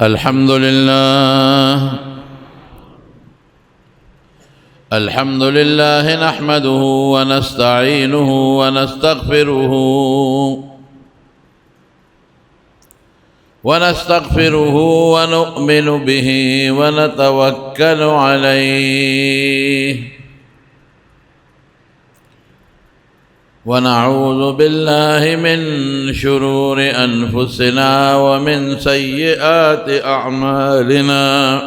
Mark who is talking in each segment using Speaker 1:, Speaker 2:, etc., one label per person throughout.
Speaker 1: الحمد لله نحمده ونستعينه ونستغفره ونؤمن به ونتوكل عليه ونعوذ بالله من شرور أنفسنا ومن سيئات أعمالنا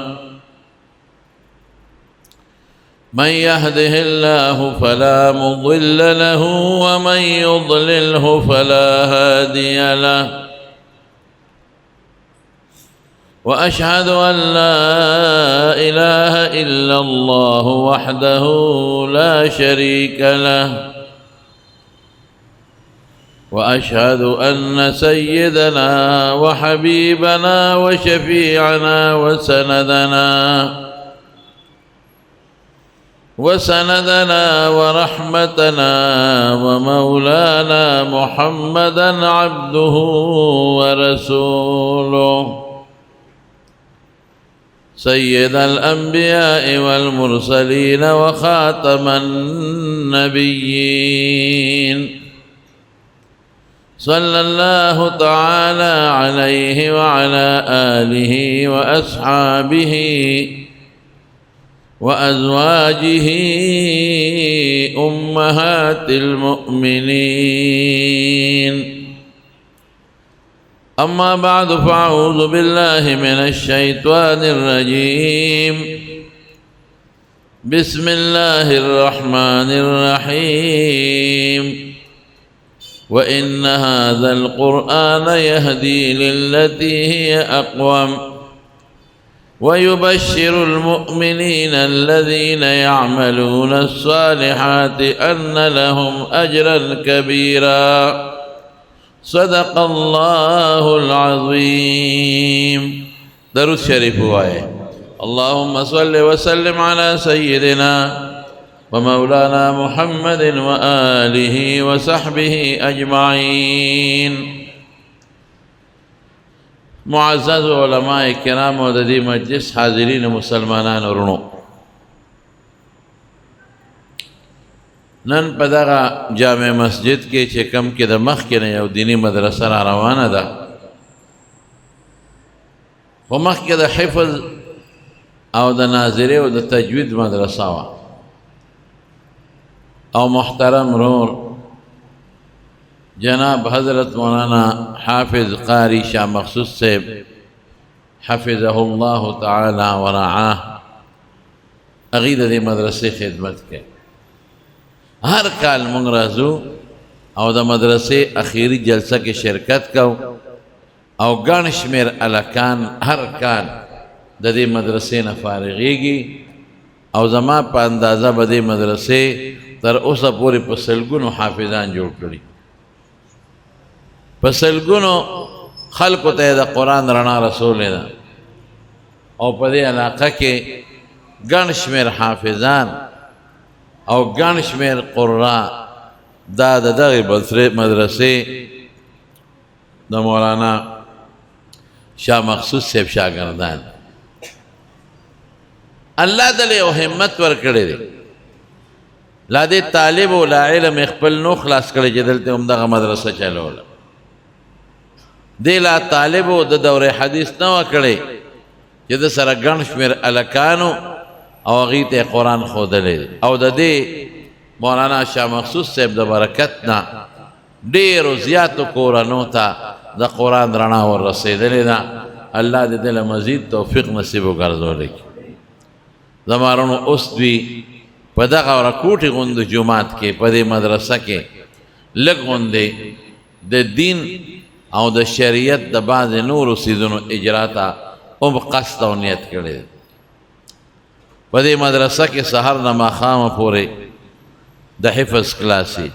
Speaker 1: من يهده الله فلا مضل له ومن يضلله فلا هادي له وأشهد أن لا إله إلا الله وحده لا شريك له وأشهد أن سيدنا وحبيبنا وشفيعنا وسندنا ورحمتنا ومولانا محمدا عبده ورسوله سيد الأنبياء والمرسلين وخاتم النبيين صلى الله تعالى عليه وعلى آله وأصحابه وأزواجه أمهات المؤمنين أما بعد فأعوذ بالله من الشيطان الرجيم بسم الله الرحمن الرحيم وإن هذا القرآن يهدي للتي هي أقوم ويبشر المؤمنين الذين يعملون الصالحات أن لهم أجرا كبيرا صدق الله العظيم. درود شريف وآية. اللهم صل وسلم على سيدنا ومولانا محمد وآله وصحبه أجمعين. معزز علماء کرام و ددی مجلس حاضرین مسلمانان ورونو، نن پدغه جامع مسجد کې چې کم کې د مخ کې نه یو دینی مدرسه را روانه ده، خو مخ کې د حفظ او د ناظرې او د تجوید مدرسه وه، او محترم رور جناب حضرت مولانا حافظ قاری شاہ مخصوص صاحب حفظه الله تعالی ورعاه اغید دی مدرسے خدمت کے ہر کال منگ رازو او دا مدرسے اخیری جلسہ کے شرکت کو او گانش میر الکان ہر کال دا دی مدرسے نفارغیگی او زما پا اندازہ با دی مدرسے تر اوسا پوری پسلگونو حافظان جوڑ کری، پسلگونو خلقو ته دا قرآن رڼا رسول دا، او په دې علاقه کې ګڼ شمېر حافظان او ګڼ شمېر قرآ دا د دغې مدرسې د مولانا شاه مخصوص صاحب شاګردان. الله دله یو همت ورکړی دی، لا دې طالب او لا علم خپل نو خلاص کړی چې دلته همدغه مدرسه چلوله، دی لا طالب او د دور حدیث نه وکړي چې د سره ګڼ شمېر الکانو او هغې ته قرآن ښودلی، او د دې مولانا شاه مخصوص صاحب د برکت نه ډېرو زیاتو کورنو ته د قرآن رڼا ور رسېدلې ده. الله دې دله مزید توفیق نصیب وګرځولی. زما رڼو اوس دوی په دغه ورکوټې غوندې جومات کې په دې مدرسه کې لږ غوندې د دین او د شریعت د بعضې نورو څیزونو اجرا ته هم قصد او نیت کړی دی. په دې مدرسه کې سحر نه ماښامه پورې د حفظ کلاسي،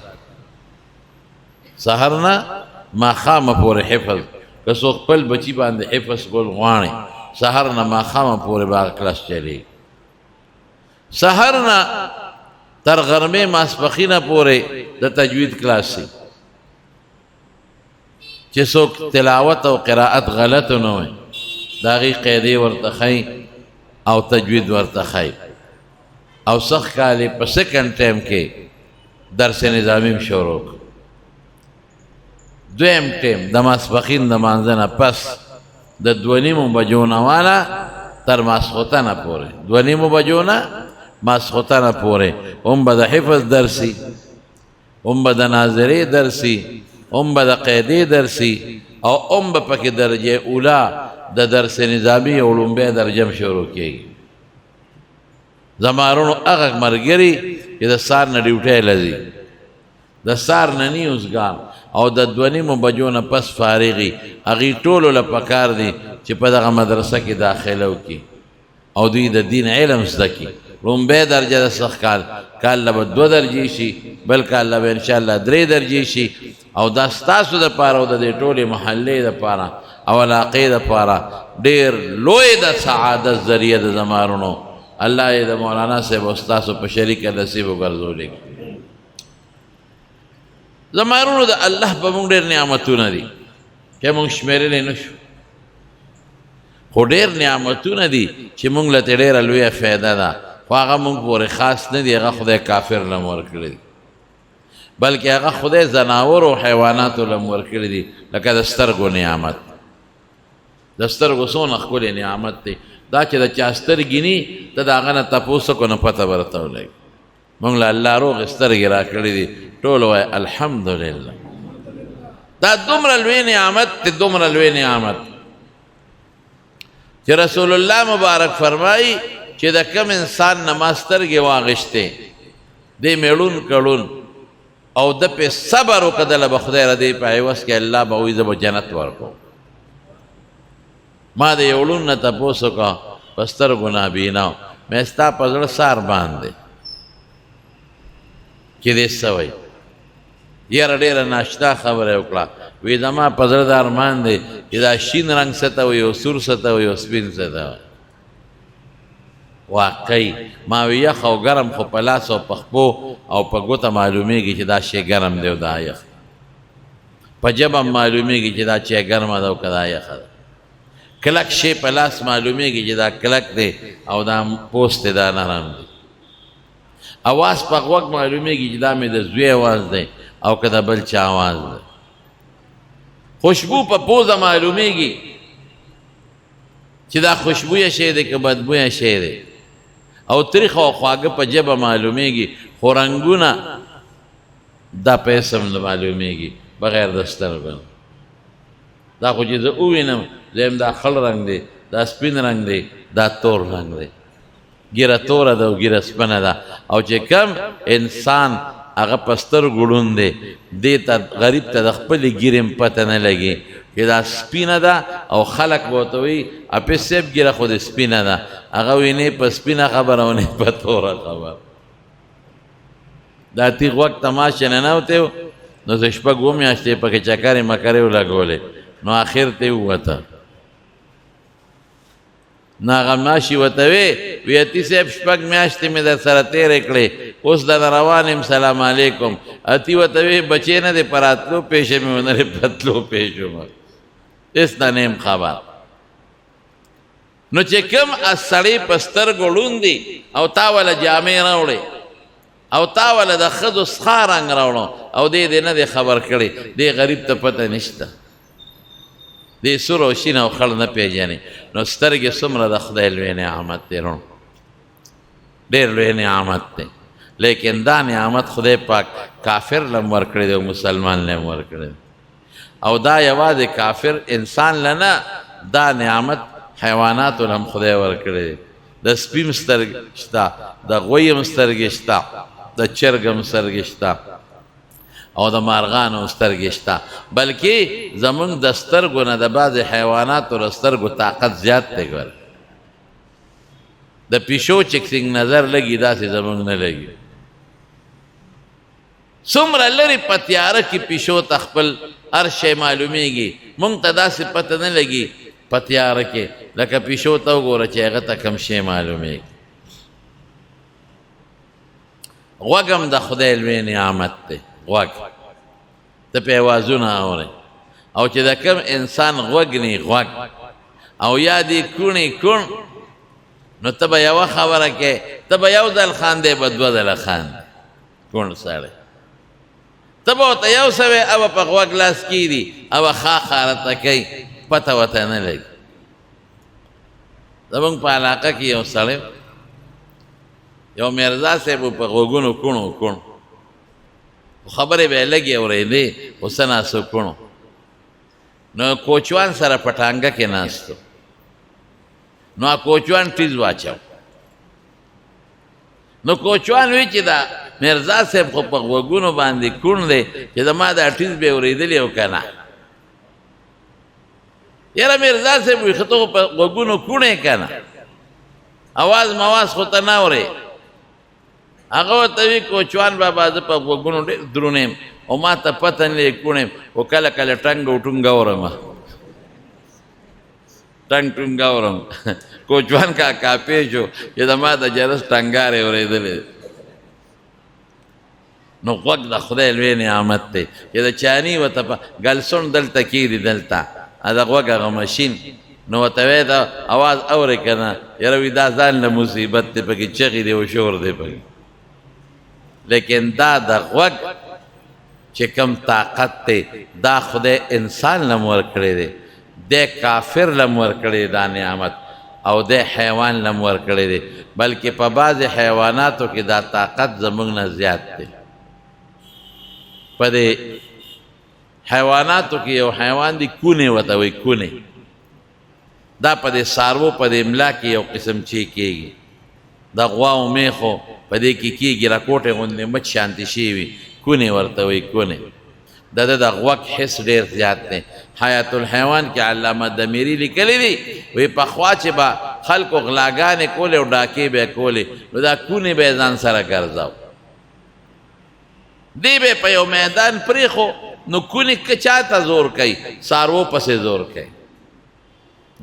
Speaker 1: سحر نه ماښامه پورې حفظ، که څوک خپل بچي باندې حفظ کول غواړي سحر نه ماښامه پورې به هغه کلاس چلېږي. سحر نه تر غرمې ماسپښینه پورې د تجوید کلاس دی چې څوک تلاوت او قرائت غلط نه وي دا غي قیدې ورته ښایي او تجوید ورته ښایي او سخت کالې په سیکنډ ټایم کې درس نظامي شروع دویم ټایم د ماسپښین د مانځه نه پس د 2:30 بجو نه والا تر ماسخوتنه پورې 2:30 بجو نه ماسخوتنه پورې هم به د حفظ درسي هم به د ناظرې درسي هم به د قیدې درسي او هم به پکې درجه اوله د درس نظامي او لومبۍ درجه شروع کېږي زمارونو هغه ملګري چې د سهار نه ډیوټۍ له ځي د سهار نه نیوزګان او د 2:30 بجو نه پس فارغي هغې ټولو له پکار دي چې په دغه مدرسه کې داخله وکړي او دوی د دین علم زده کړي لومبۍ درجه د سخت کال له به 2 درجې شي بل کال له به انشاءالله 3 درجې شي او دا ستاسو دپاره او د دې ټولې محلې دپاره او علاقې دپاره ډېر لوی د سعادت ذریعه د زمارونو الله یې د مولانا صاحب او ستاسو په شریکه نصیب وګرځولی زمارونو د الله په موږ ډېر نعمتونه دي چې موږ شمېرلی نه شو خو ډېر نعمتونه دي چې موږ له ترې ډېره لویه فایده ده خو هغه موږ پورې خاص نه دي هغه خدای کافر له م ورکړي دي بلکې هغه خدای ځناورو او حیواناتو له م ورکړي دي لکه د سترګو نعمت د سترګو څونه ښکلی نعمت دی دا چې د چا سترګې ني ته د هغه نه تپوس وکړو نو پته به راته ولګي موږ له الله روغې سترګې را کړي دي ټول وایي الحمدلله دا دومره لوی نعمت دی دومره لوی نعمت چې رسول الله مبارک فرمایي چې د کم انسان نه ما سترګې واغېشتې دی میړون کړون او د پې صبر وکړله به خدای ردی په عوض کې الله به وایي زه به جنت ورکوم ما د یو لون نه تپوس وکړه په سترګو نابینا مې ستا په زړه سار باندې چې دې څه وایي یاره ډېره ناشتا خبره یې وکړه وی زما په زړه د ارمان دی چې دا شین رنګ څه ته وایي او سور څه ته وایي او سپین څه ته وایي واقعي ما وی یخ او ګرم خو په لاس او په خپو او په ګوته معلومیږي چې دا شی ګرم دی او دا یخ په ژبه معلومیږي چې دا شی ګرمه ده او که دا یخه ده کلک شی په لاس معلومیږي چې دا کلک دی او دا پوست دی دا نرم دی اواز په غوږ معلومیږي چې دا مې د زوی اواز دی او که د بل چا اواز دی خوشبو په پوزه معلومیږي چې دا خوشبویه شی دی که بدبویه شی دی او تریخ او خواږه په ژبه معلومیږي خو رنګونه دا په اسم نه معلومیږي بغیر د سترګو دا خو چې زه ووینم زه دا خړ رنګ دی دا سپین رنګ دی دا تور رنګ دی ګیره توره ده او ګیره سپنه ده او چې کم انسان هغه په سترګو ړوند دی دې ته غریب ته د خپلې ګیرې هم پته نه لګي چې دا سپینه ده او خلک به ورته وایي اپې صاحب ګیره خو د سپینه ده هغه وایي نه په سپینه خبره او نه په توره خبره دا تیغ وخت تماشه ننوتی و نو زه 6 میاشتې پکې چکرې مکرې ولګولې نو آخر ته یې ووته نو هغه ماشي ورته وی اتي صاحب 6 میاشتې مې در سره تېرې کړې اوس دله روان یم سلام علیکم اتي ورته وی بچې نه دی په راتلو پیښه مې ونه دی پتلو پیښ ومه هېڅ نه نیم خبر نو چې کوم سړی په سترګو ړوند دی او تا وله جامې راوړې او تا وله د ښځو سخا رنګ راوړو او دې نه دی خبر کړی دې غریب ته پته نشته دې سور او شین او خړ نه پېژني نو سترګې څومره د خدای لوی نعمت دی ډېر لوی نعمت دی لیکن دا نعمت خدای پاک کافر له م ورکړی دی او مسلمان له م ورکړی دی او دا یوازې کافر انسان له نه دا نعمت حیواناتو له هم خدای ورکړی دی د سپي هم سترګې شته د غوی هم سترګې شته د چرګ هم سترګې شته او د مارغانو سترګې شته بلکې زمونږ د سترګو نه د بعضې حیواناتو د سترګو طاقت زیات دی ګوره د پیشو چې څنګه نظر لګي داسې زمونږ نه لګي څومره لرې په تیاره کې پیشو ته خپل هر شی معلومیږي مونږ ته داسې پته نه لګي په تیاره کې لکه پیشو ته وګوره چې هغه ته کوم شی معلومیږي غوږ هم د خدای لوی نعمت دی غوږ ته پې اوازونه اورې او چې د کوم انسان غوږ نی غوږ او یا دی کونی کون نو ته به یوه خبره کې ته به یو ځل خاندې به دوه ځله خاندې کون سړی ته به ورته یو سوی او په غوږ لاس کېږدي او خاخه راته کوي پته ورته نه لګي زمونږ په علاقه کې یو سړی یو میرزا صاحب په غوږونو کوڼ خبرې به یې لږې اورېدې خو څه ناسو کوڼ نو کوچوان سره په ټانګه کې ناستو نو کوچوان ټیز واچو نو کوچوان وی چې دا میرزا صاحب خو په غوږونو باندې کوڼ دی چې زما دا ټیز به اورېدلی او که نه یاره میرزا صاحب وي خو ته په غوږونو کوڼ یې که نه اواز مواز خو ته نه اورې هغه ورته وي کوچوان بابا زه په غوږونو ډېر دروند یم او ما ته پته نه لګي کوڼ یم خو کله کله ټنګ او ټونګ اورم ټنګ ټونګ اورم کوچوان کاکا پیژو چې زما د جرس ټنګار یې اورېدلی نو غوږ د خدای لوی نعمت دی چې د چاني ورته په ګلسون دلته کېږدي دلته د غوږ هغه مشین نو ورته وایي دا اواز اورې که نه یاره وي دا ځان له مصیبت دی پکې چغې دی او شور دی پکې لیکن دا د غوږ چې کم طاقت دی دا خدای انسان لم ورکړی دی دی کافر لم ورکړی دا نعمت او دی حیوان لم ورکړی دی بلکې په بعضې حیواناتو کې دا طاقت زموږ نه زیات دی په دې حیواناتو کې یو حیوان دی کونې ورته وایي کونې دا په دې څاروو په دې املا کې یو قسم چې کېږي د غواو میخو په دې کې کېږي راکوټې غوندې مچ شانتې شوي وي کونې ورته وایي کونې د ده د غوږ حس ډېر زیات دی حیات الحیوان کې علامه دمیري لیکلی دی وایي پخوا چې به خلکو غلاګانې کولې او ډاکې به یې کولې نو دا کونې به یې ځان سره ګرځاو دی به په یو میدان پرېښو نو کونې که چا ته زور کوي څاروو پسې زور کوي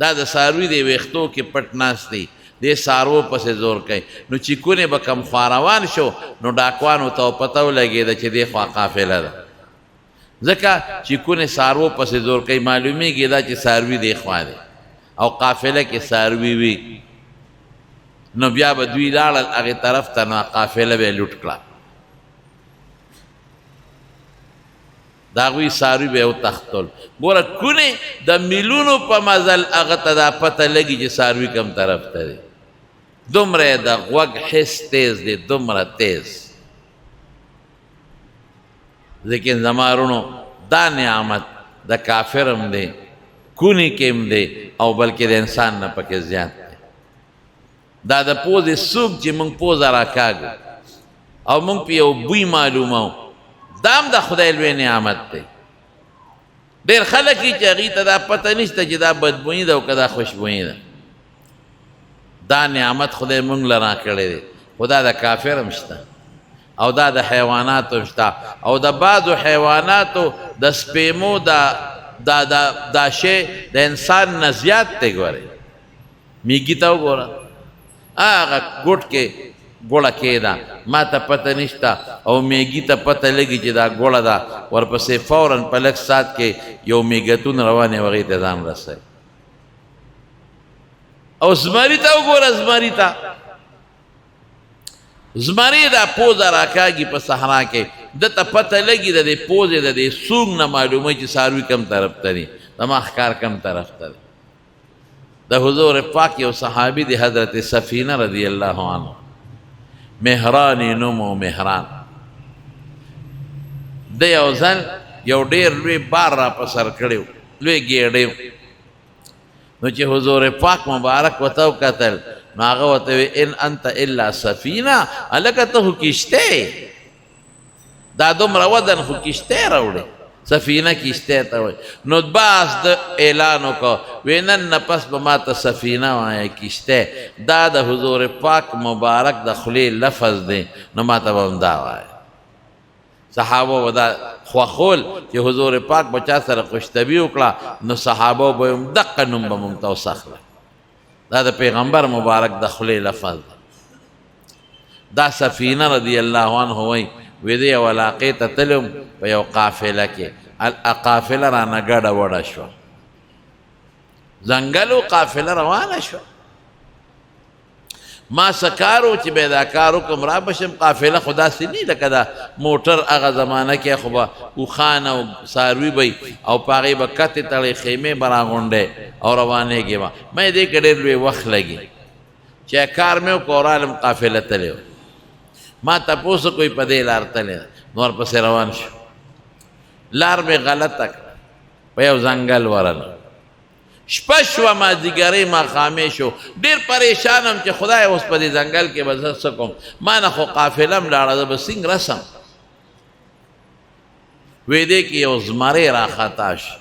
Speaker 1: دا د څاروي د ویښتو کې پټ ناست دی دې څاروو پسې زور کوي نو چې کونې به کم خوا روان شو نو ډاکوانو ته پته ولګېده چې دې خوا قافله ده ځکه چې کونې څاروو پسې زور کوي معلومیږي دا چې څاروي دې خوا دی او قافله کې څاروي وي نو بیا به دوی لاړل هغې طرف ته نو قافله به یې لوټ کړه د هغوی څاروي به یې وتښتل ګوره کونې د میلونو په مزل هغه ته دا پته لګي چې څاروي کوم طرف ته دی دومره یې د غوږ حس تیز دی دومره تیز لیکن زما رونو دا نعمت د کافر هم دی کونې کې هم دی او بلکې د انسان نه پکې زیات دی دا د پوزې سوک چې موږ پوزه راکاږو او موږ په یو بوی معلومو دا هم د خدای لوی نعمت دی ډېر خلک یي چې هغوی ته دا پته نشته چې دا بدبویي ده او که دا خوشبویي ده دا نعمت خدای موږ له راکړی دی خو دا د کافر هم شته او دا د حیواناتو هم شته او د بعضو حیواناتو د سپیمو دا شی د انسان نه زیات دی ګورئ میږي ته وګوره هغه ګوټ کې ګوړه کېده ما ته پته نشته او میږي ته پته لګي چې دا ګوړه ده ورپسې فوراً په لږ ساعت کې یو میږتون روان یې هغې ته ځان رسوي او زمري ته وګوره زمري ته زمري دا پوزه راکاږي په صحرا کې ده ته پته لګي د دې پوزې د دې سونګ نه معلوموي چې څاروي کم طرف ته دي زما ښکار کم طرف ته دی د حضور پاک یو صحابي دی حضرت سفینه رضی الله عنه مهرانی نومو مهران د یو ځل یو ډېر لوی بار را په سر کړی لوی ګېډی نو چې حضور پاک مبارک ورته وکتل نو هغه ورته وی ان انت الا سفینه هلکه ته خو کشتی دا دومره وزن خو کشتی راوړې سفینه کشتی ته وایي نو باس د اعلان وکړه وی نن نه پس به ما ته سفینه وایه کشتی دا د حضور پاک مبارک د خولې لفظ دی نو ما ته به همدا وایه صحابه به دا خوښول چې حضور پاک به چا سره خوشطبي وکړه نو صحابه به هم دقه نوم به موږ ته وسخله دا د پیغمبر مبارک د خولې لفظ دی دا سفینه رضی الله عنه وایي وی دی یو علاقې ته تلم په یو قافله کې قافله رانه ګډه وډه شوه زنګلو قافله روانه شوه. ما سکارو چې به دا کار وکړم را بشم، قافله خو داسې نه لکه دا موټر هغه زمانه کې خو به اوښان او څاروي به او په هغې به کتې تړې خیمې به راغونډې او روانېږې به. ما دې کې ډېر لوی وخت لګي چې کار مې وکړو او رالم قافله تللی و. ما تپوس کوئی په دې لار تللی ده، نو ورپسې روان شو. لار مې غلطه کړه، په یو ځنګل ورله. شپه شوه، مازدیګرۍ ماښامې شو، ډېر پریشانم چې خدای اوس په دې ځنګل کې به زه څه کوم. ما نه خو قافله م لاړه، زه به څنګه رسم. وې دې کې یو زمری راخطا شو،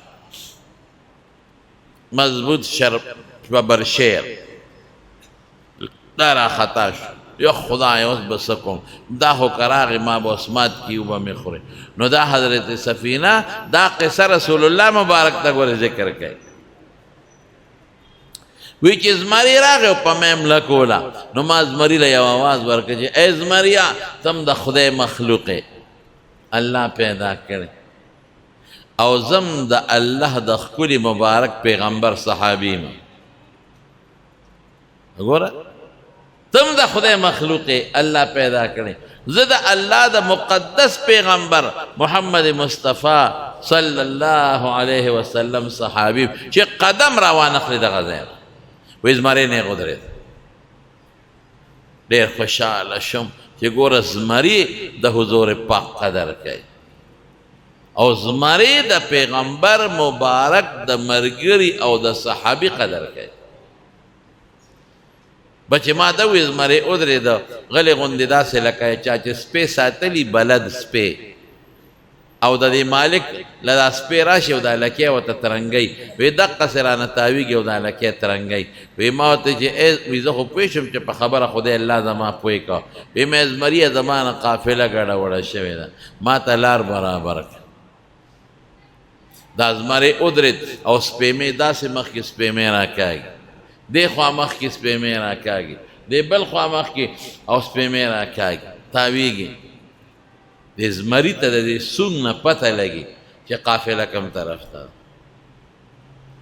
Speaker 1: مضبوط ببرشیر دا راخطا شو. یا خدای اوس به څه کوم، دا خو که راغې ما به اوس مات کي وبه مې خورې. نو دا حضرت سفینه دا قصه رسول الله مبارک ته ګورې ذکر کوي. وی چې زمری راغی او په مې مله کوله، نو ما زمري له یو آواز ورکړه چې ای زمریا تم د خدای مخلوق یې، الله پیدا کړی، او زم د الله د ښکلي مبارک پیغمبر صحابي یم. ګوره تم د خدای مخلوق یې، الله پیدا کړی، زه د الله د مقدس پیغمبر محمد مصطفی صلی الله علیه وسلم صحابي چې قدم را وانخلي دغه ځای. وی زمری نه غدرید. ډېر خوشحاله شم چې ګوره زمری د حضور پاک قدر کوي او زمری د پیغمبر مبارک د مرګري او د صحابي قدر کوي. بچې ما ته وی زمری ودرېده غلې غوندې داسې لکه چا چې سپی ساتلي بلد سپی او د دې مالک له دا سپی راشي او دا لکۍ ورته ترنګی. وی دقسې رانه تاویږي او دا لکۍ ترنګی. وی ما ورته چې وی زه خو پوه شم چې په خبره خدای الله زما پوه کا. وی مې زمریه زما نه قافله ګډه وړه شوې ده، ما ته لار برابر کړه. دا زمری ودرېد او سپی مې داسې مخکې سپی مې راکاږي، دې خوا مخکې سپی مې راکاږي، دې بل خوا مخکې او سپی مې راکاږي، تاویږي. د زمري ته د دې سونګ نه پته لګي چې قافله کم طرف ته،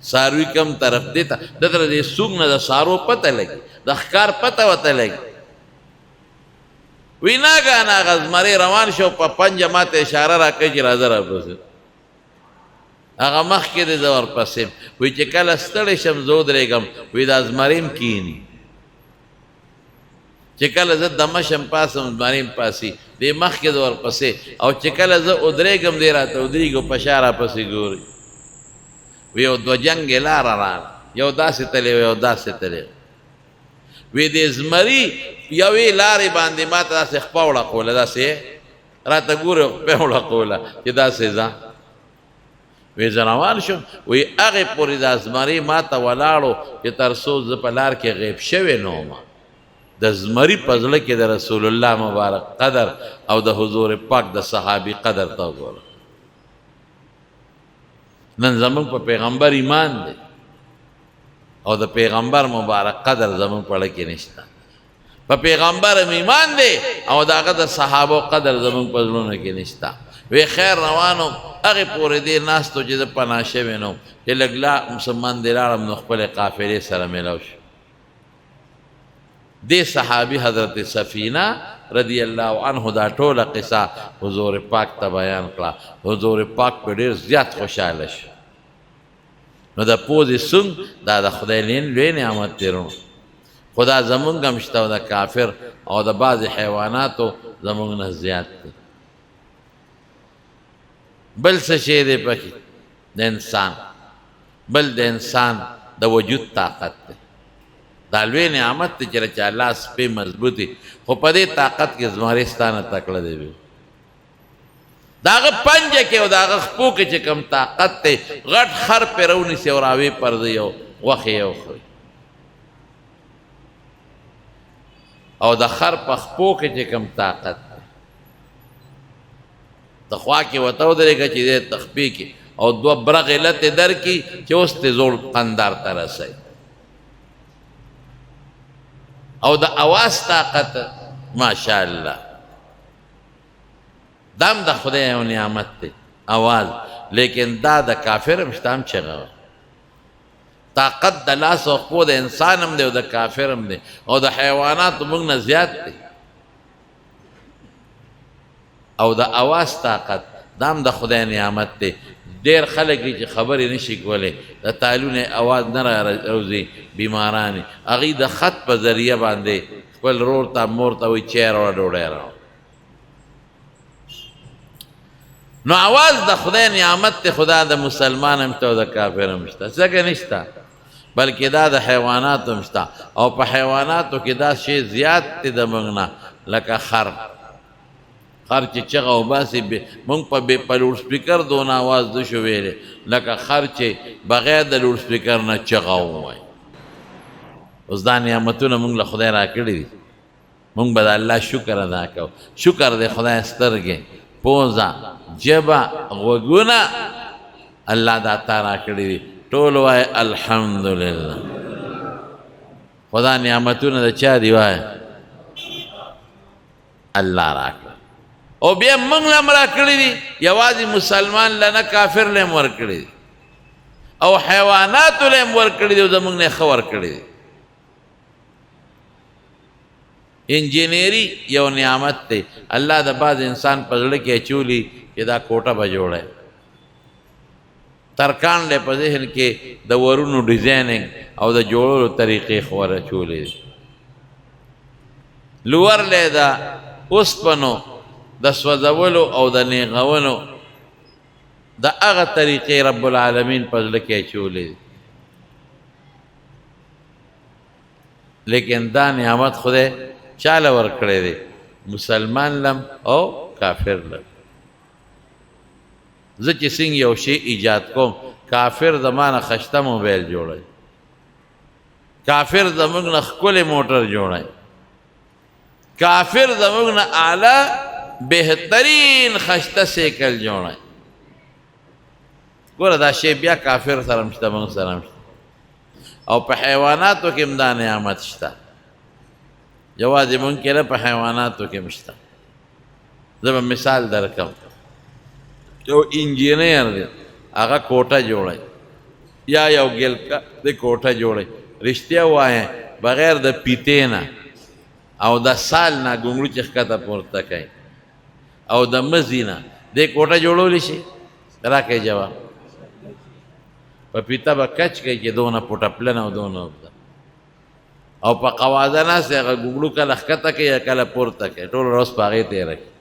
Speaker 1: څاروي کم طرف دی ته، دته د دې سونګ نه د څارو پته لګي، د ښکار پته ورته لګي. وی ناګهانه هغه زمری روان شو، په پنجه ماته اشاره راکړي چې راځه راپسې. هغه مخکې دی زه ورپسې. وی چې کله ستړی شم زه ودرېږم، وی دا زمری م کښېني، چې کله زه دمه شم پاسم زمری م پاسي، دې مخکې زه ورپسې، او چې کله زه ودرېږم دی راته ودرېږي په شا راپسې ګوري. وی یو دوه جنګې لاره راغله، یو داسې تللی و یو داسې تللی و. وی دې زمري یوې لارې باندې ما ته داسې خپه وړقوله، داسې راته ګوري خپه وړقوله چې داسې ځه. وی زه روان شم، وی هغې پورې دا زمري ما ته ولاړو چې تر څو زه په لار کې غیب شوی نه وم. د زمري په زړه کې د رسول الله مبارک قدر او د حضور پاک د صحابي قدر ته وګوره. نن زمونږ په پیغمبر ایمان دی او د پیغمبر مبارک قدر زمونږ په اړه کې نشته. په پیغمبر هم ایمان دی او د هغه د صحابو قدر زمونږ په زړونو کې نشته. وی خیر روانو هغې پورې دې ناستو چې زه پناه شوی نه وم چې لږ مسلمان دې لاړم نو خپلې قافلې سره میلاو شو. دې صحابي حضرت سفینه رضی الله عنه دا ټوله قصه حضور پاک ته بیان کړه. حضور پاک په ډېر زیات خوشحاله شو. نو د پوزې سونګ دا د خدای لوی نعمت دی. خدا زمونږ هم شته او د کافر او د بعضې حیواناتو زمونږ نه زیات دی. بل څه شی دی پکې د انسان، بل د انسان د وجود طاقت دی. دا لوی نعمت دی چې چا لاس پې مضبوطي، خو په دې طاقت کې زمری ستا نه تکړه دی. د هغه پنجه کې او د هغه خپو کې چې کوم طاقت دی، غټ خر پې راونیسي او راوې پردوي او غوښې یې وخوري. او د خر په خپو کې چې کوم طاقت دی، د خوا کې ورته ودرېږه چې دی تخپې کې او دوه برغې لتې درکړي چې اوس دې زوړ قندار ته رسوي. او د اواز طاقت ماشاءالله دام د خدای یو نعمت دی اواز. لیکن دا د کافر هم شته هم چغه وه. طاقت د لاس او خپو د انسان هم دی او د کافر هم دی او د حیواناتو موږ نه زیات دی او د اواز طاقت دا هم د خدای نعمت دی ډېر خلک دي چې خبرې نشي کولی د تالونه اواز نه راوځي بیماران هغوی د خط په ذریعه باندې خپل رور ته مور ته وایي چای راوړه ډوډۍ راوړه نو اواز د خدای نعمت دی خدا د مسلمان هم شته او د کافر هم شته ځکه نشته بلکې دا د حیواناتو هم شته او په حیواناتو کې دا شی زیات دی د موږ نه لکه خر چې چغه وباسي موږ په لوډ سپیکر دونه آواز نشو ویلی لکه خر چې بغیر د لوډ سپیکر نه چغه ووایي اوس دا نعمتونه موږ له خدای راکړي دي موږ به د الله شکر ادا کوو شکر دی خدای سترګې پوزه ژبه غوږونه الله دا تا راکړي دي ټول وایي الحمدلله خدا نعمتونه د چا دي وایي الله راکړي او بیا موږ له هم راکړي دي یوازې مسلمان له نه کافر له هم ورکړي دي او حیواناتو له هم ورکړي دي او زموږ نه ښه ورکړي دي انجینری یو نعمت دی الله د بعض انسان په زړه کې اچولي چې دا کوټه به جوړی ترکان له په ذهن کې د ورونو ډیزایننګ او د جوړولو طریقې خو ور اچولې دي لور له د اوسپنو د سوځولو او د نیغولو د هغه طریقې رب العالمین په زړه کې اچولې دي لیکن دا نعمت خدای چاله ورکړی دی مسلمان لم او کافر لم زه چې څنګه یو شی ایجاد کوم کافر زما نه خشته موبایل جوړوي کافر زموږ نه ښکلی موټر جوړوي کافر زموږ نه اعلی بهترین خشته سیکل جوړوي ګوره دا شی بیا کافر سره هم شته موږ سره هم شته او په حیواناتو کې هم دا نعمت شته یوازې ممکنه په حیواناتو کې هم شته زه به مثال درکم یو انجینیر دی هغه کوټه جوړوي یا یو ګلکا د کوټه جوړوي رښتیا وایه بغیر د پیتې نه او د سال نه ګونګړو چې ښکته پورته کوي او د مزي نه دې کوټه جوړولی شي راکړئ جواب په پیته به کچ کوي چې دونه پوټه پلنه او دونه اوږده او په قوازه ناست هغه ګونګړو کله ښکته کوي یا کله پورته کوي ټول ورځ په هغې تېره کوي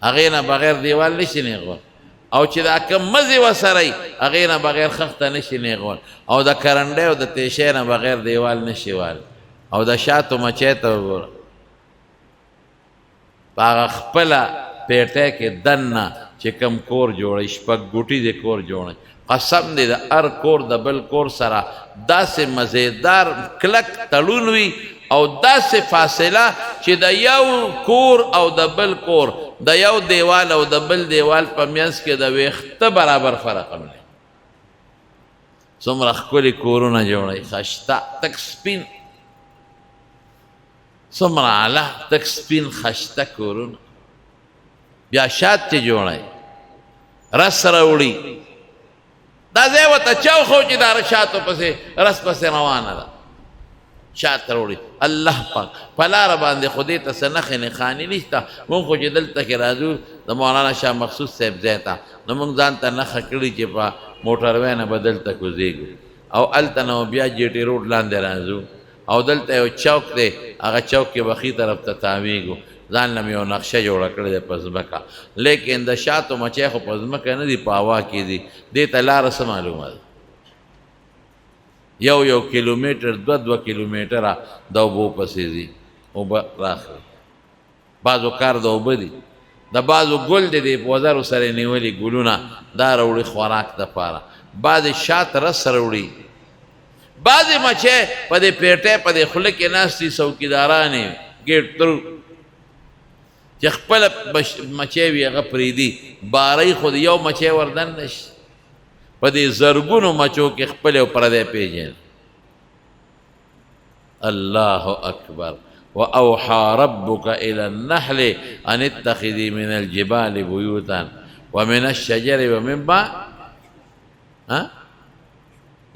Speaker 1: هغې نه بغیر دیوال نشي نیغول او چې دا کم مزې ورسره وي هغې نه بغیر خښته نشي نیغول او د کرنډۍ او د تیشۍ نه بغیر دیوال نشي وال او د شاتو مچۍ ته وګوره په هغه خپله پیټۍ کې دننه چې کم کور جوړوي شپږ ګوټي د کور جوړوي قسم دی د هر کور د بل کور سره داسې مزیدار کلک تړون وي او داسې فاصله چې د یو کور او د بل کور د یو دیوال او د بل دیوال په منځ کې د ویښته برابر فرق هم دی څومره ښکلي کورونه جوړوي خشته تک سپین څومره اعلی تک سپین خشته کورونه بیا شات چې جوړوي رس راوړي دا ځای ورته چوخو چې دا شاتو پسې رس پسې روانه ده شات راوړي الله پاک په لاره باندې خو دې ته څه نښې نښانې نشته مونږ خو چې دلته کې راځو د مولانا شاه مخصوص صاحب ځای ته نو مونږ ځان ته نښه کړي چې په موټروی نه به دلته کوزېږو او هلته نه بیا جی ټي روډ لاندې راځو او دلته یو چوک دی هغه چوک کې به ښي طرف ته تاویږو ځان له مې یو نقشه جوړه کړې ده په ځمکه لیکن د شاتو مچۍ خو په ځمکه نه دي په هوا کې دي دې ته لاره څه معلومه ده یو کیلومیټر دوه کیلومیټره د اوبو پسې ځي اوبه راخلي بعضو کار د اوبه دي د بعضو ګل دی د وزرو سره نیولي ګلونه دا راوړي خوراک دپاره بعضې شات رس راوړي بعضې مچۍ په دې پیټۍ په دې خوله کې ناستي څوکیدارانې ګیټ تر چې خپله مچۍ وي هغه پرېږدي بارۍ خو د یو مچۍ وردن نشي په دې زرګونو مچو کې خپل او پردی پیژني الله اکبر واوحى ربك الى النحل ان اتخذي من الجبال بيوتا ومن الشجر ومما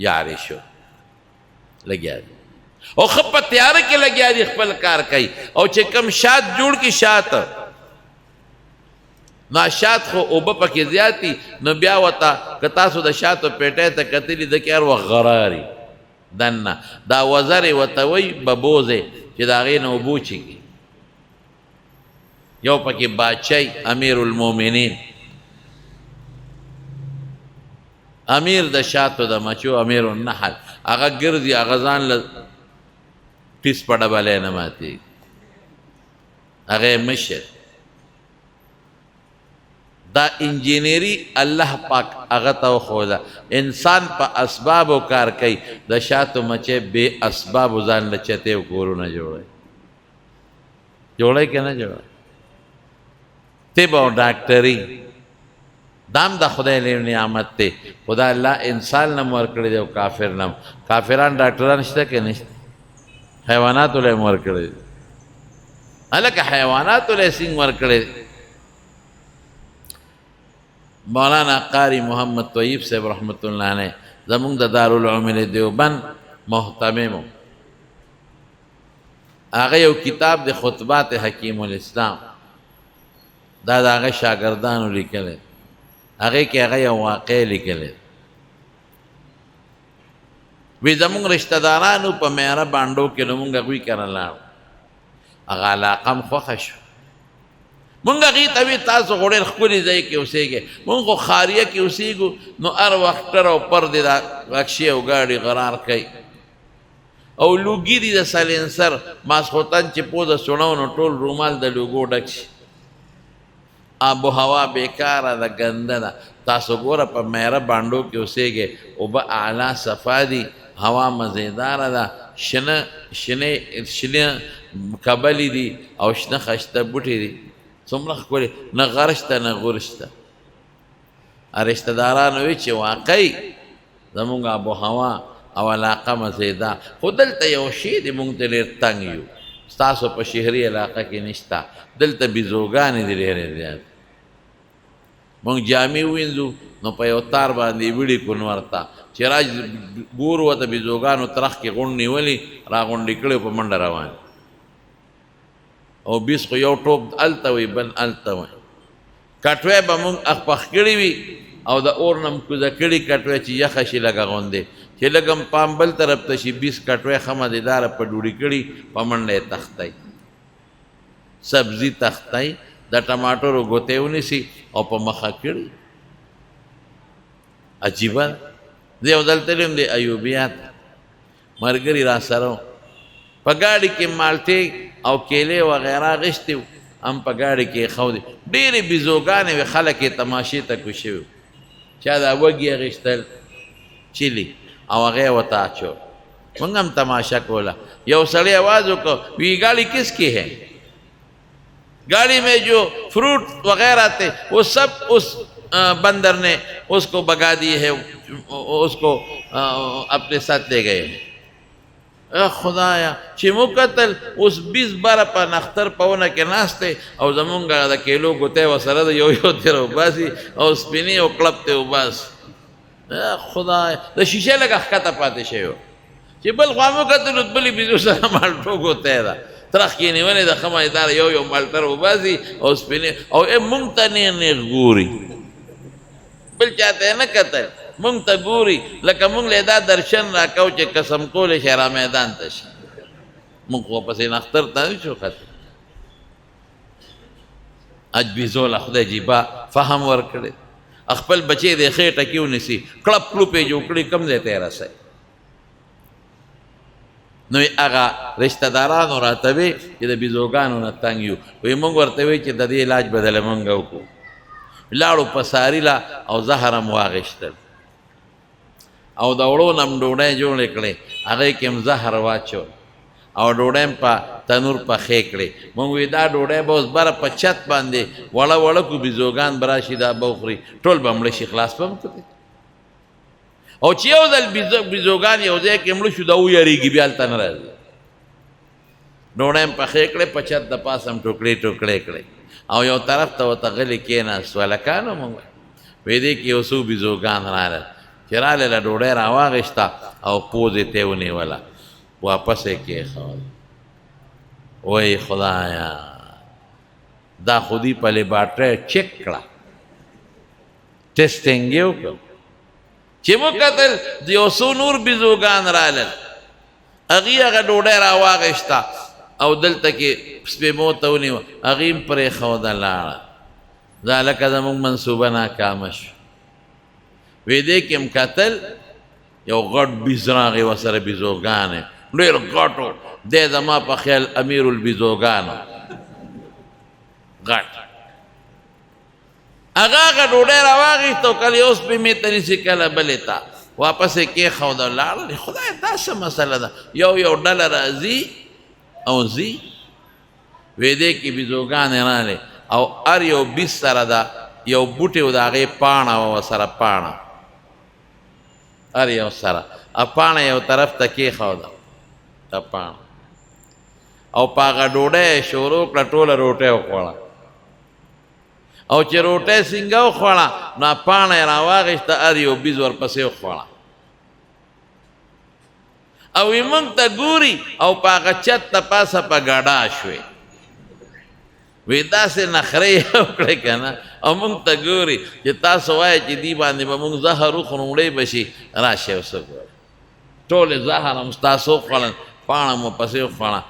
Speaker 1: یارې شو لګیا دي او ښه په تیاره کې لګیا دي خپل کار کوي او چې کم شات جوړ کړي شات نو شات خو اوبه پکې زیاتي نو بیا ورته که تاسو د شاتو پیټۍ ته کتلي د کې هر وخت غراري دننه دا وزرې ورته وایي ببوزې چې د هغې نه اوبه وچېږي یو پکې باچی امیر المؤمنین امیر د شاتو د مچو امیر النحل هغه ګرځي هغه ځان له پیس په ډبلی نه ماتېږي هغه مشر دا انجینری الله پاک هغه ته وښوده انسان په اسبابو کار کوي د شاتو مچۍ بې اسبابو ځان له چتې او کورونه جوړوي که نه جوړوي طب او ډاکټري دام د خدای لوی نعمت دی خدا الله انسان نه ورکړی دی او کافر نه کافران ډاکټران شته که نشته حیواناتو له یې ورکړی دی هلکه حیواناتو له یې څنګه ورکړی دی مولانا قاری محمد طیب صاحب رحمت الله علیه زمونږ د دارالعلوم دیوبند محتمم هغه یو کتاب د خطبات حکیم الاسلام دا د هغه شاګردانو لیکلی هغې کې هغه یو واقع لیکلی وی زمونږ رشته دارانو په میاره بانډو کې نو مونږ هغوی کره لاړو هغه علاقه م خوښه شو مونږ هغې ته وی تاسو خو ډېر ښکلي ځای کې اوسېږئ مونږ خو خاریه کې اوسېږو نو هر وخت ټر او پر دې دا رکشې او ګاډي غرار کوي او لوګي دي د سلینسر ماسخوتن چې پوزه سوڼو نو ټول رومال د لوګو ډک شي آب و هوا بیکاره ده ګنده ده تاسو ګوره په میره بانډو کې اوسېږئ اوبه اعلی صفا دي هوا مزیداره ده شنه کبلې دي او شنه خشته بوټي دي څومره ښکلې نه غر شته نه غور شته رشته دارانو وی چې واقعي زمونږ آب و هوا او علاقه مزیدار خو دلته یو شی دی مونږ ته ډېر تنګ یو ستاسو په شهري علاقه کې نشته دلته بیزوګانې دي ډېرې زیاتې مونږ جامې ووینځو نو په یو تار باندې ویړي کړو ورته چې راج ګورو ورته بیزوګانو ترخ کې غونډ نیولي راغونډې کړې په منډه روان او بیس خو یو ټوپ هلته وي بل هلته وي کټوی به مونږ پخ کړي وي او د اور نه م کوزه کړي کټوی چې یخه شي لږه غوندې چې لږ م پام بل طرف ته شي بیس کټوی ښه مزېداره په ډوډۍ کړي په منډه یې تختی سبزي تختی د ټماټرو ګوتې ونیسي او په مخه کړي عجیبه زه یو ځل تللی وم د ایوبیات ملګري را سره په ګاډي کې مالټې او کیلې وغیره اخیستې وو هم په ګاډي کې ایښودې ډېرې بیزوګانې وې خلک یې تماشې ته کوشې وو چا دا وږي اخیستل چیلي او هغه یې ورته اچو مونږ هم تماشا کوله یو سړی आवाज وکړ وی گاڑی کس کی ہے گاڑی میں جو فروٹ وغیرہ تھے وہ سب اس بندر نے اس کو بگا دی ہے اس کو اپنے ساتھ لے گئے ہیں خدایا چې مو قتل اوس 20 باره په نختر پهونه کې ناست دی او زمونږ د کیلو ګوتی ورسره د یو تېره وباسي او سپینې او کړپ ته وباسي خدایا د شیشې لږه ښکته پاتې شوی و چې بل خوا مو کتل اوس بلې بیزو سره مالټو ګوتی ده ترخ کې نیولې د ښه مزېداره یو مالټر وباسي او سپینې او مونږ ته نیغ ګوري بل چاته یې نه کتل مونږ ته ګوري لکه مونږ له دا درشن راکو چې قسم کولی شي را میدان ته شي مونږ خو پسې نختر ته نه شو ختلی اجبیزوله خدای جیبا فهم ورکړی خپل بچی د خېټه کې ونیسي کړپ کړوپ یې جوړ کړي کوم ځای ته یې رسوي نو هغه رشته دارانو راته وی چې د بیزوګانو نه تنګ یو وایي مونږ ورته وی چې د دې علاج به دله مونږ وکړو لاړو په ساري له او زهر هم واغېشتل او د وړو نه م ډوډۍ جوړې کړې هغې کې م زهر واچو او ډوډۍ م په تنور پخې کړې مونږ وی دا ډوډۍ به اوس بره په چت باندې وړه وړکو بیزوګان به راشي دا به وخوري ټول به مړه شي خلاص به م کړي او چې یو ځل بیزوګان یو ځای کې مړه شو دا ویریږي بیا هلته نه راځي ډوډۍ م پخې کړې په چت د پاسه م ټوکړې ټوکړې کړې او یو طرف ته ورته غلي کېناست هلکانو مونږ وی دې کې یو څو بیزوګان راغلل چې راله له ډوډۍ راواغېسته او پوزې ته یې ونیوله واپس یې کېښوله وایي خدایا دا خودي په لیبارټرۍ چک کړه ټسټینګ یې وکړ چې مو کتل د یو څو نور بیزوګان رالل هغې هغه ډوډۍ راواغېسته او دلته کې سپېمو ته ونیوه هغې هم پرېښوده لاړه دا لکه زموږ منصوبه ناکامه شو وی دې کې هم کتل یو غټ بیز راغی ورسره بیزوګانې ډېر غټ و دی زما په خیال امیر البیزوګانو غټ هغه ډوډۍ راواغېسته او کله یو سپېمې ته نیسي کله بلې ته واپس یې کېښوده لاړه خدای دا څه مسله ده یو ډله راځي او ځي وی دې کې بیزوګانې راغلې او هر یو بیز سره ده یو بوټی و د هغې پاڼه وه ورسره پاڼه هر یو سره پاڼه یو طرف ته کېښوده پاڼه او په هغه ډوډۍ یې شروع کړه ټوله روټۍ وخوړه او چې روټۍ څنګه وخوړه نو پاڼه یې راواغېسته هر یو بیز ورپسې وخوړه او وی موږ ته ګوري او په هغه چت ته پاسه په ګډا شوې وی داسې نخرې یې وکړې که نه او موږ ته ګوري چې تاسو وایئ چې دې باندې به موږ زهر وخورو مړی به شي راشئ اوسه ګورئ ټولې زهر هم ستاسو وخوړل پاڼه مو پسې وخوړه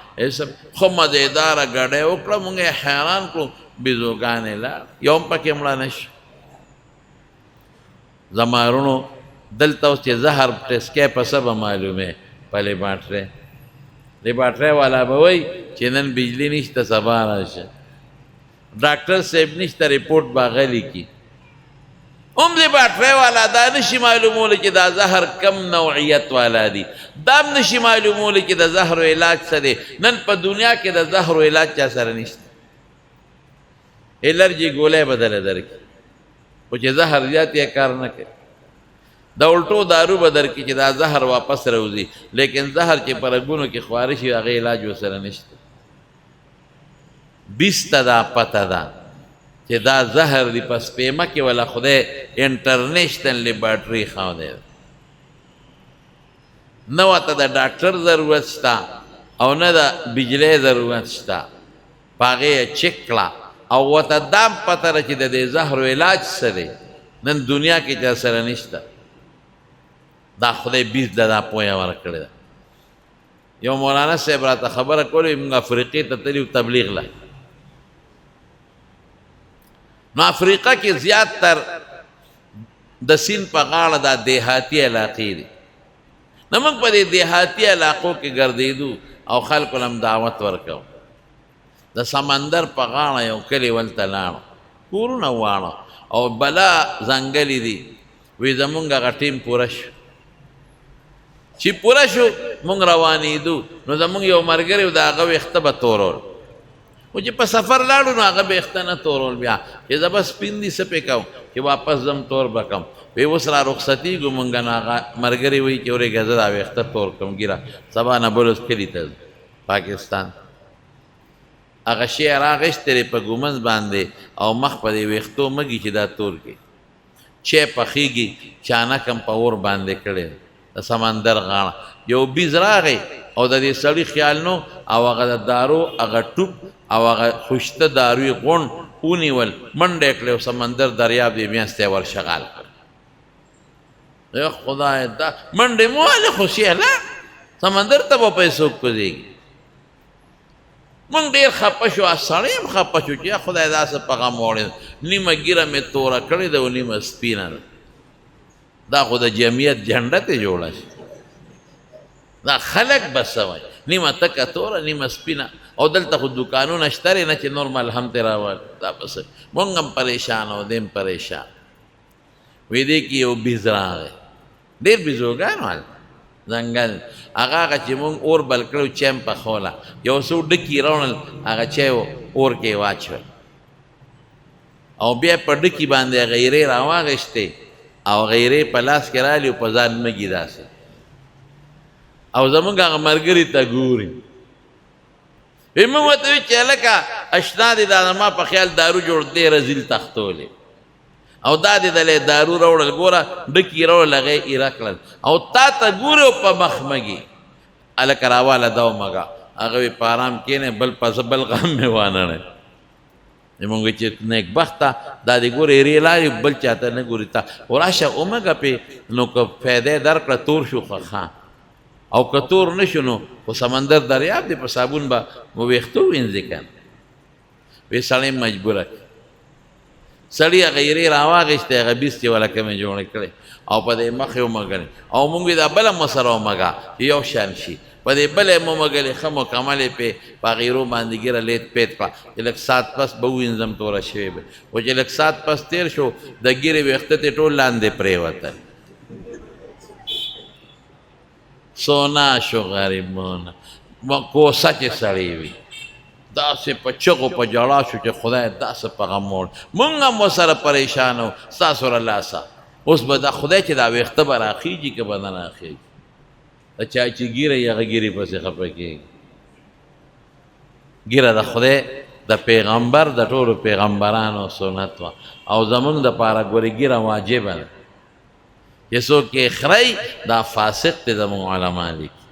Speaker 1: خو مزېداره ګډۍ وکړه موږ یې حیران کړو بیزوګانې لاړ یو هم پکې مړه نه شو زما وروڼو دلته اوس چې زهر ټسکی په څه به معلومې په لیبارټرۍ والا به وایي چې نن بجلي نشته سبا راشه ډاکټر صاحب نشته رپورټ به هغه لیکي هم لیبارټرۍ والا دا نشي معلومولی چې دا زهر کم نوعیت والا دي دا هم نشي معلومولی چې د زهرو علاج څه دی نن په دنیا کې د زهرو علاج چا سره نشته الرجي ګولۍ به دله درکړي خو چې زهر زیات یې کار نه کوي د الټو دارو به درکړي چې دا زهر واپس راوځي لیکن زهر چې په رګونو کې خواره شي هغې علاج ورسره نشته بیس ته دا پته ده چې دا زهر دی په سپېمه کې ولا خدای انټرنیشنل لیبارټري ښودی نه ورته د ډاکټر ضرورت شته او نه د بجلۍ ضرورت شته په هغې یې چک کړه او ورته دا هم پته ده چې د دې زهرو علاج څه دی نن دنیا کې چا سره نشته دا خدای بیز له دا پویه ورکړې ده یو مولانا صاحب راته خبره کوله موږ افریقې ته تللي تبلیغ له نو افریقا کې زیات تر د سیند په غاړه دا دیهاتي علاقې دي نو موږ په دې دیهاتي علاقو کې ګرځېدو او خلکو له هم دعوت ورکو د سمندر په غاړه یو کلي ولته لاړو کورونه واړه او بلا ځنګلې دي وی زمونږ هغه ټیم پوره شو چې پوره شو مونږ روانېدو نو زمونږ یو ملګری و د هغه ویښته به تورول خو چې په سفر لاړو نو هغه به ویښته نه تورول بیا چې زه به سپین دي څه پې کوم چې واپس ځم تور به کوم وی اوس را رخصتېږو مونږ نو هغه ملګری وایي چې ورېږه زه دا ویښته تور کوم ګیره سبا نه بل اوس کلي ته پاکستان هغه شی راغېستی دی په ګومنځ باندې او مخ په دې ویښتو مږي چې دا تور کړي چې پخېږي چانک هم په اور باندې کړی د سمندر غاړه یو بیز راغی او د دې سړي خیال نو او هغه د دارو هغه ټوپ او هغه خوشته دارو یې غونډ ونیول منډه یې کړې او سمندر دریاب یې میاستی ورشغال کړ ای خدای دا منډې مو ولې خوشحاله سمندر ته به پیسوک کوزېږي مونږ ډېر خفه شو سړی هم خفه شو چې خدای داسې په غم وړې نیمه ګیره مې توره کړې ده او نیمه سپینه ده دا خو د جمعیت جنډه ته جوړه شي دا خلک به څه وایي نیمه تکه توره نیمه سپینه او دلته خو دوکانونه شته نه چې نور ملهم ترې راوړي دا به څه مونږ هم پریشان او دی هم پریشان وی دې کې یو بیز راغی ډېر بیزوګان هلته ځنګل هغه چې مونږ اور بل کړو چای هم پخوله یو څو ډکي راوړل هغه چای اور کې واچول او بیا په ډکي باندې غیرې راواغېستې او غیرې په لاس کې رالي او په ځان مږي داسې او زمونږ هغه ملګري ته ګوري وی موږ ورته وي چې هلکه اشنا دې دا زما په خیال دارو جوړ دی رزیل تختولې او دا دې دلې دارو راوړل ګوره ډکي راوړل هغه یې ایره کړل او تا ته ګورې په مخ مږي هلکه راواله دا ومږه هغه وی په ارام کښېنې بل پسه بل غم مې وانهړی زمونږ چې نیکبخته دا دې ګورې ریلایي بل چاته نه ګوري تا راشه ومږه پې نو که فایده یې درکړه تور شو خو ښه او که تور نه شو نو خو سمندر دریاب دی په صابون به مو ویښته ووینځې که نه وی سړی مجبوره سړي هغه ایرې راواغېستې هغه بیس چې وله کمې جوړې کړې او په دې مخ یې ومږلې او مونږ وی دا بله مو سره ومږه چې یو شان شي په دې بله یې ومږلې ښه مکمل یې پې په غیرو باندې ګیره لیت پیت کړه چې لږ ساعت پس به ووینځم توره شوې به خو چې لږ ساعت پس تېر شو د ګیرې ویښته تې ټول لاندې پرېوتل سونا شو غریبونه کوسه چې سړی وي داسې په چغو په جړا شو چې خدای داسې په غم موړ مونږ هم ورسره پریشان وو ستاسو له لاسه اوس به دا خدای چې دا ویښته به راخېږي که به نه راخېږي د چا چې ګیره یې هغه ګیرې پسې خفه کېږي ګیره د خدای د پیغمبر د ټولو پیغمبرانو سنت وه او زمونږ دپاره ګورې ګیره واجبه ده چې څوک یې خرئ دا فاسق دی زمونږ علما لیکي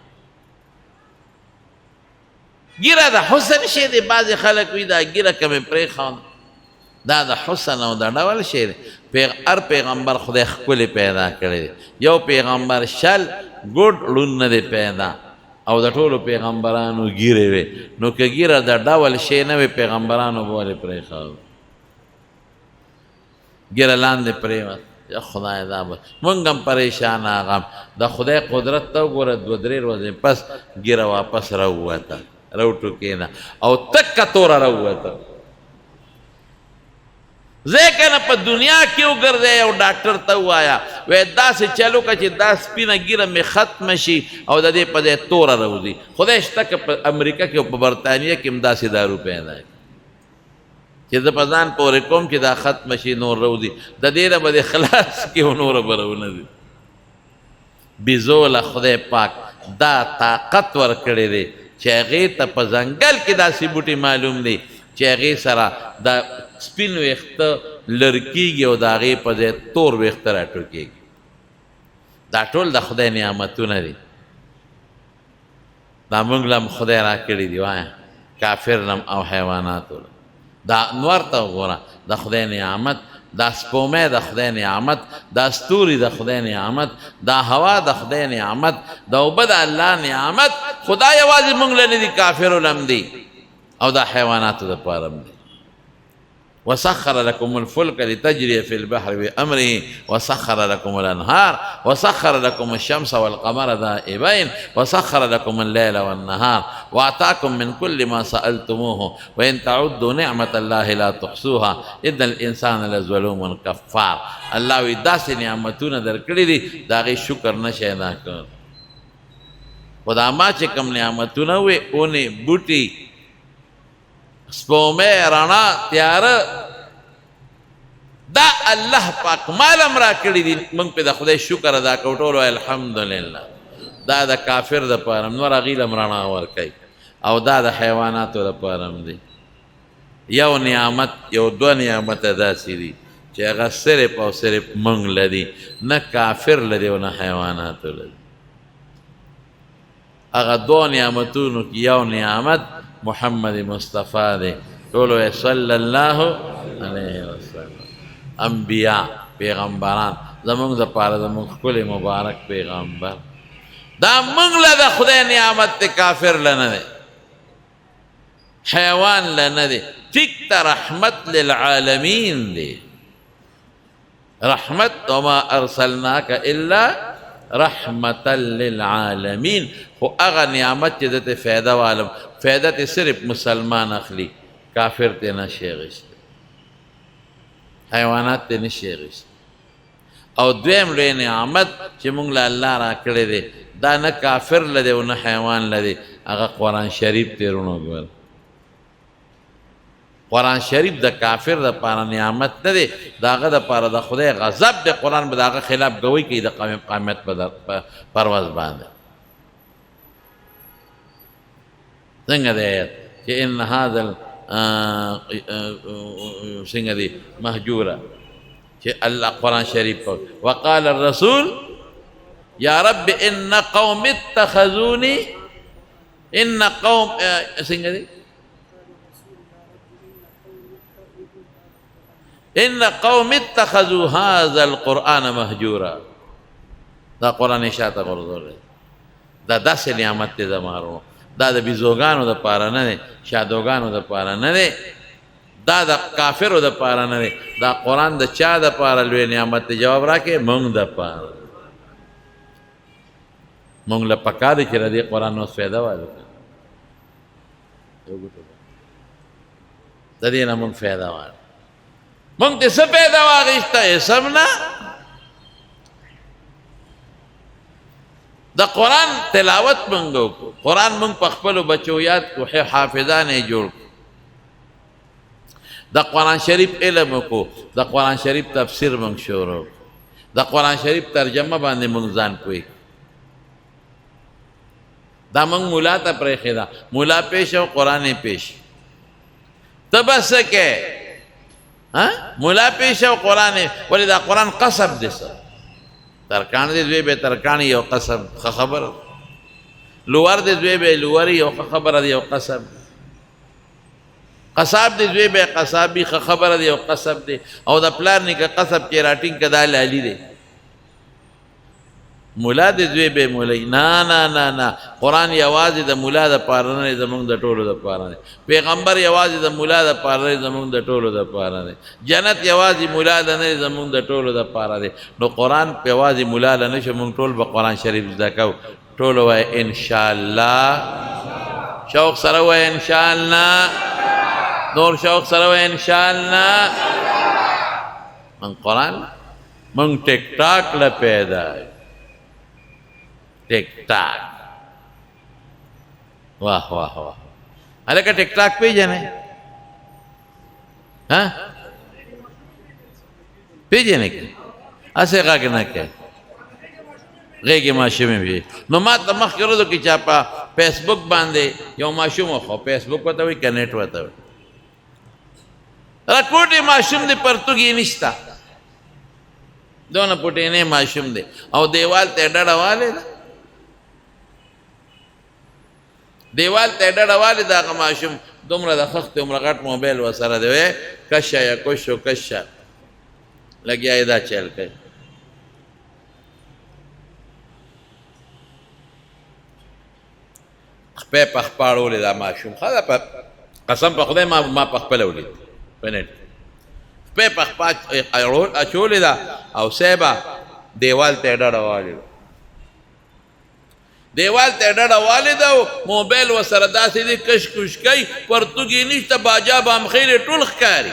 Speaker 1: ګیره د حسن شی دی بعضې خلک وي دا ګیره که مې پرېښود دا د حسن او د ډول شی دی هر پیغمبر خدای ښکلې پیدا کړی دی یو پیغمبر شل ګوډ ړوند نه دی پیدا او د ټولو پیغمبرانو ګیرې وې نو که ګیره د ډول شی نه وې پیغمبرانو به ولې پرېښود ګیره لاندې پرېوت یا خدای دا به مونږ هم پریشان هغه هم د خدای قدرت ته وګوره دوه درې ورځې پس ګیره واپس راووته راوټوکېده او تکه توره راووته ځکه نه په دنیا کې وګرځئ او ډاکټر ته ووایه وایي داسې چل وکړه چې دا سپینه ګیره مې ختمه شي او د دې په ځای توره راوځي خدای شته که په امریکا کې او په برطانیه کې هم داسې دارو پیدا کړي چې زه په ځان پورې کوم چې دا ختمه شي نور راوځي د دې نه به دې خلاص کړي او نوره به راونه ځي بیزو له خدای پاک دا طاقت ورکړی دی چې هغې ته په ځنګل کې داسې بوټي معلوم دی چې هغې سره دا سپین ویښته لر کېږي او د هغې په ځای تور ویښته راټوکېږي دا ټول د خدای نعمتونه دي دا موږ له هم خدای راکړي دي وایه کافر لم او حیواناتو له دا انوار ته وګوره د خدای نعمت دا سپومې د خدای نعمت دا ستوري د خدای نعمت دا هوا د خدای نعمت دا اوبه د الله نعمت خدای یوازې موږ له نه دي کافرو له هم دي او دا حیواناتو دپاره هم دي وسخر لكم الفلك لتجري في البحر بأمره وسخر لكم الأنهار وسخر لكم الشمس والقمر دائبين وسخر لكم الليل والنهار وأعطاكم من كل ما سألتموه وإن تعدوا نعمة الله لا تحصوها إن الإنسان لظلوم كفار الله وی داسې نعمتونه درکړي دي د هغې شکر نشئ ادا کړ خو دا ما چې کوم نعمتونه وې اونې بوټي سپومې رڼا تیاره دا الله پاک مال هم راکړي دي موږ پې د خدای شکر ادا کوو ټول وایي الحمدلله دا د کافر دپاره هم نور هغې له هم رڼا ورکوي او دا د حیواناتو دپاره هم دی یو نعمت یو دوه نعمته داسې دي چې هغه صرف او صرف موږ له دي نه کافر له دي او نه حیواناتو له دي هغه دوه نعمتونو کې یو نعمت محمد مصطفی دی ټولو یې صلی الله علیه وسلم انبیاء پیغمبران زمونږ دپاره زمونږ ښکلی مبارک پیغمبر دا موږ له د خدای نعمت دی کافر له نه دی حیوان له نه دی ټیک ته رحمت للعالمین دی رحمت وما ارسلناک الا رحمتا للعالمین خو هغه نعمت چې دته فایده والم فایده ته صرف مسلمان اخلي کافر ته نشي اخیستی حیوانات ته نشي اخیستی او دویم لوی نعمت چې موږ له الله راکړی دی دا نه کافر له دی او نه حیوان له دی هغه قرآن شریف تېرونه ګوره قرآن شریف د کافر دپاره نعمت نه دی د هغه دپاره د خدای غضب دی قرآن به د هغه خلاف ګوی کوي د قیامت په ورځ باندې څنګه دی آیت چې ان هذا څنګه دی مهجوره چې الله قرآن شریف وقال الرسول یا رب ان قوم اتخذوني ان قوم څنګه دی ان قوم اتخذوا هذا القرآن مهجورا دا قرآن شاته غرضول دا داسې نعمت دی زمارو دا د بیزوګانو د پاره نه دی شادوګانو د پاره نه دی دا د کافرو د پاره نه دی دا قرآن د چا د پاره لوی نعمت دی جواب راکې مونږ د پاره مونږ له پکار دی چې د دې قرآن اوس فایده والو د دې نه مونږ فایده والو مونږ ته څه پیدا واغېسته سم نه د قرآن تلاوت مونږ وکړو قرآن مونږ په خپلو بچو یاد کړو حافظان یې جوړ کړو د قرآن شریف علم وکړو د قرآن شریف تفسیر مونږ شروع کړو د قرآن شریف ترجمه باندې مونږ ځان پوهې دا مونږ مولا ته پرېښې ده مولا پیش او قرآن یې پیش ته به څه کې مولا پیش او قرآن ولې دا قرآن قصب دی سر ترکان دی دوی به ترکان یو قصب خبر لوور دی دوی به لوری یو خبر دی یو قصب قصاب دی دوی به قصابی خبر دی یو قصب دی او د پلار نه قصب کې راټینګ کدا لالی دی مولا دی دوی به مولای نه نه نه نه قرآن یوازې د مولا د پاره نه زمونږ د ټولو د پاره نه پیغمبر یوازې د مولا د پاره نه زمونږ د ټولو د پاره نه جنت یوازې مولا د نه زمونږ د ټولو د پاره دی نو قرآن یوازې مولا د نه مونږ ټول به قرآن شریف زده کوو ټول وایي ان شاء الله شوق سره وایي ان شاء الله نور شوق سره وایي ان شاء الله من قرآن من ټیک ټاک له پیدا ټیک ټاک واه واه واه هلکه ټیک ټاک پیژنې پیژنې که هسې غږ نه کوې غېږې ماشومې وي نو ما ته مخکې ورځو کې چا په فیسبوک باندې یو ماشوم وخو فیسبوک ورته وایي که نیټ ورته وایي راکوټې ماشوم دی پرتوګ یې نشته دونه پوټینې ماشوم دی او دیوال ته یې ډډه والې ده دیوال ته ډډه والې د هغه ماشوم دومره د خښتې دومره غټ موبایل ورسره دی وی کشه یا کوشو کشه لګیا یې دا چل کوي خپې په خپه اړولې دا ماشوم ښه ده په قسم په خدای ما په خپله ولید په نیټ خپې په خپه اچولې ده او صیبه دیوال ته یې ډډه والې ده دیوال ته ډډه والده او موبایل ورسره داسې دی کش کش کوي پرتوګ یې نشته باجا بامخیل یې ټول ښکاري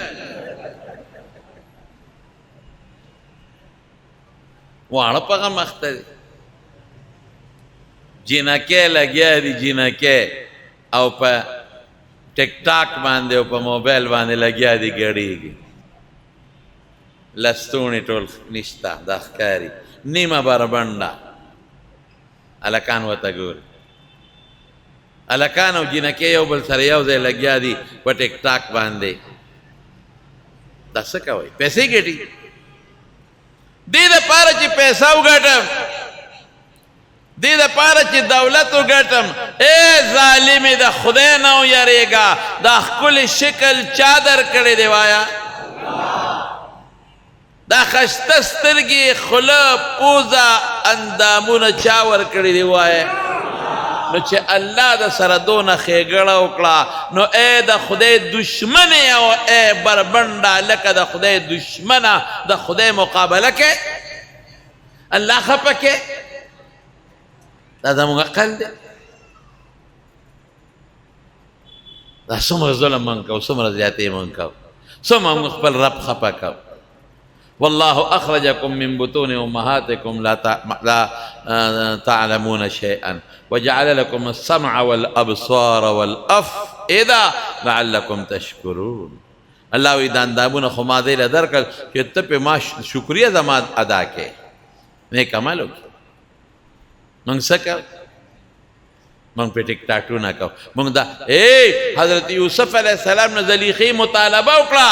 Speaker 1: واړه په هغه مخته دی جینکې لګیا دي جینکې او په ټیک ټاک باندې او په موبایل باندې لګیا دي ګډېږي لستوڼې ټول نشته دا ښکاري نیمه بربنډه الکان ورته ګوري الکان او جینکې یو بل سره یو ځای لګیا دي په ټیک ټاک باندې دا څه کوئ پیسې ګټي دې دپاره چې پیسه وګټم دې دپاره چې دولت وګټم ای ظالمې د خدای نه ویرېږه دا ښکلی شکل چا درکړی دی وایه دا خشته سترګې خوله پوزه اندامونه چا ورکړي دي وایه نو چې الله د سره دونه ښېګړه وکړه نو ای د خدای دشمنې او ای بربنډه لکه د خدای دشمنه د خدای مقابله کې الله خفه کې دا زموږ عقل دی دا څومره ظلم من کوو څومره زیاتې من کوو څومره موږ خپل رب خفه کوو والله اخرجكم من بطون امهاتكم لا تعلمون شيئا وجعل لكم السمع والابصار والافئده لعلكم تشكرون الله وی دا اندامونه خو ما دې له درکړل چې ته پې ما شکریه زما ادا کې نیک عمل وکړي موږ څه کوو موږ پې ټیک ټاکونه کوو موږ دا حضرت یوسف علیه السلام نه زلیخې مطالبه وکړه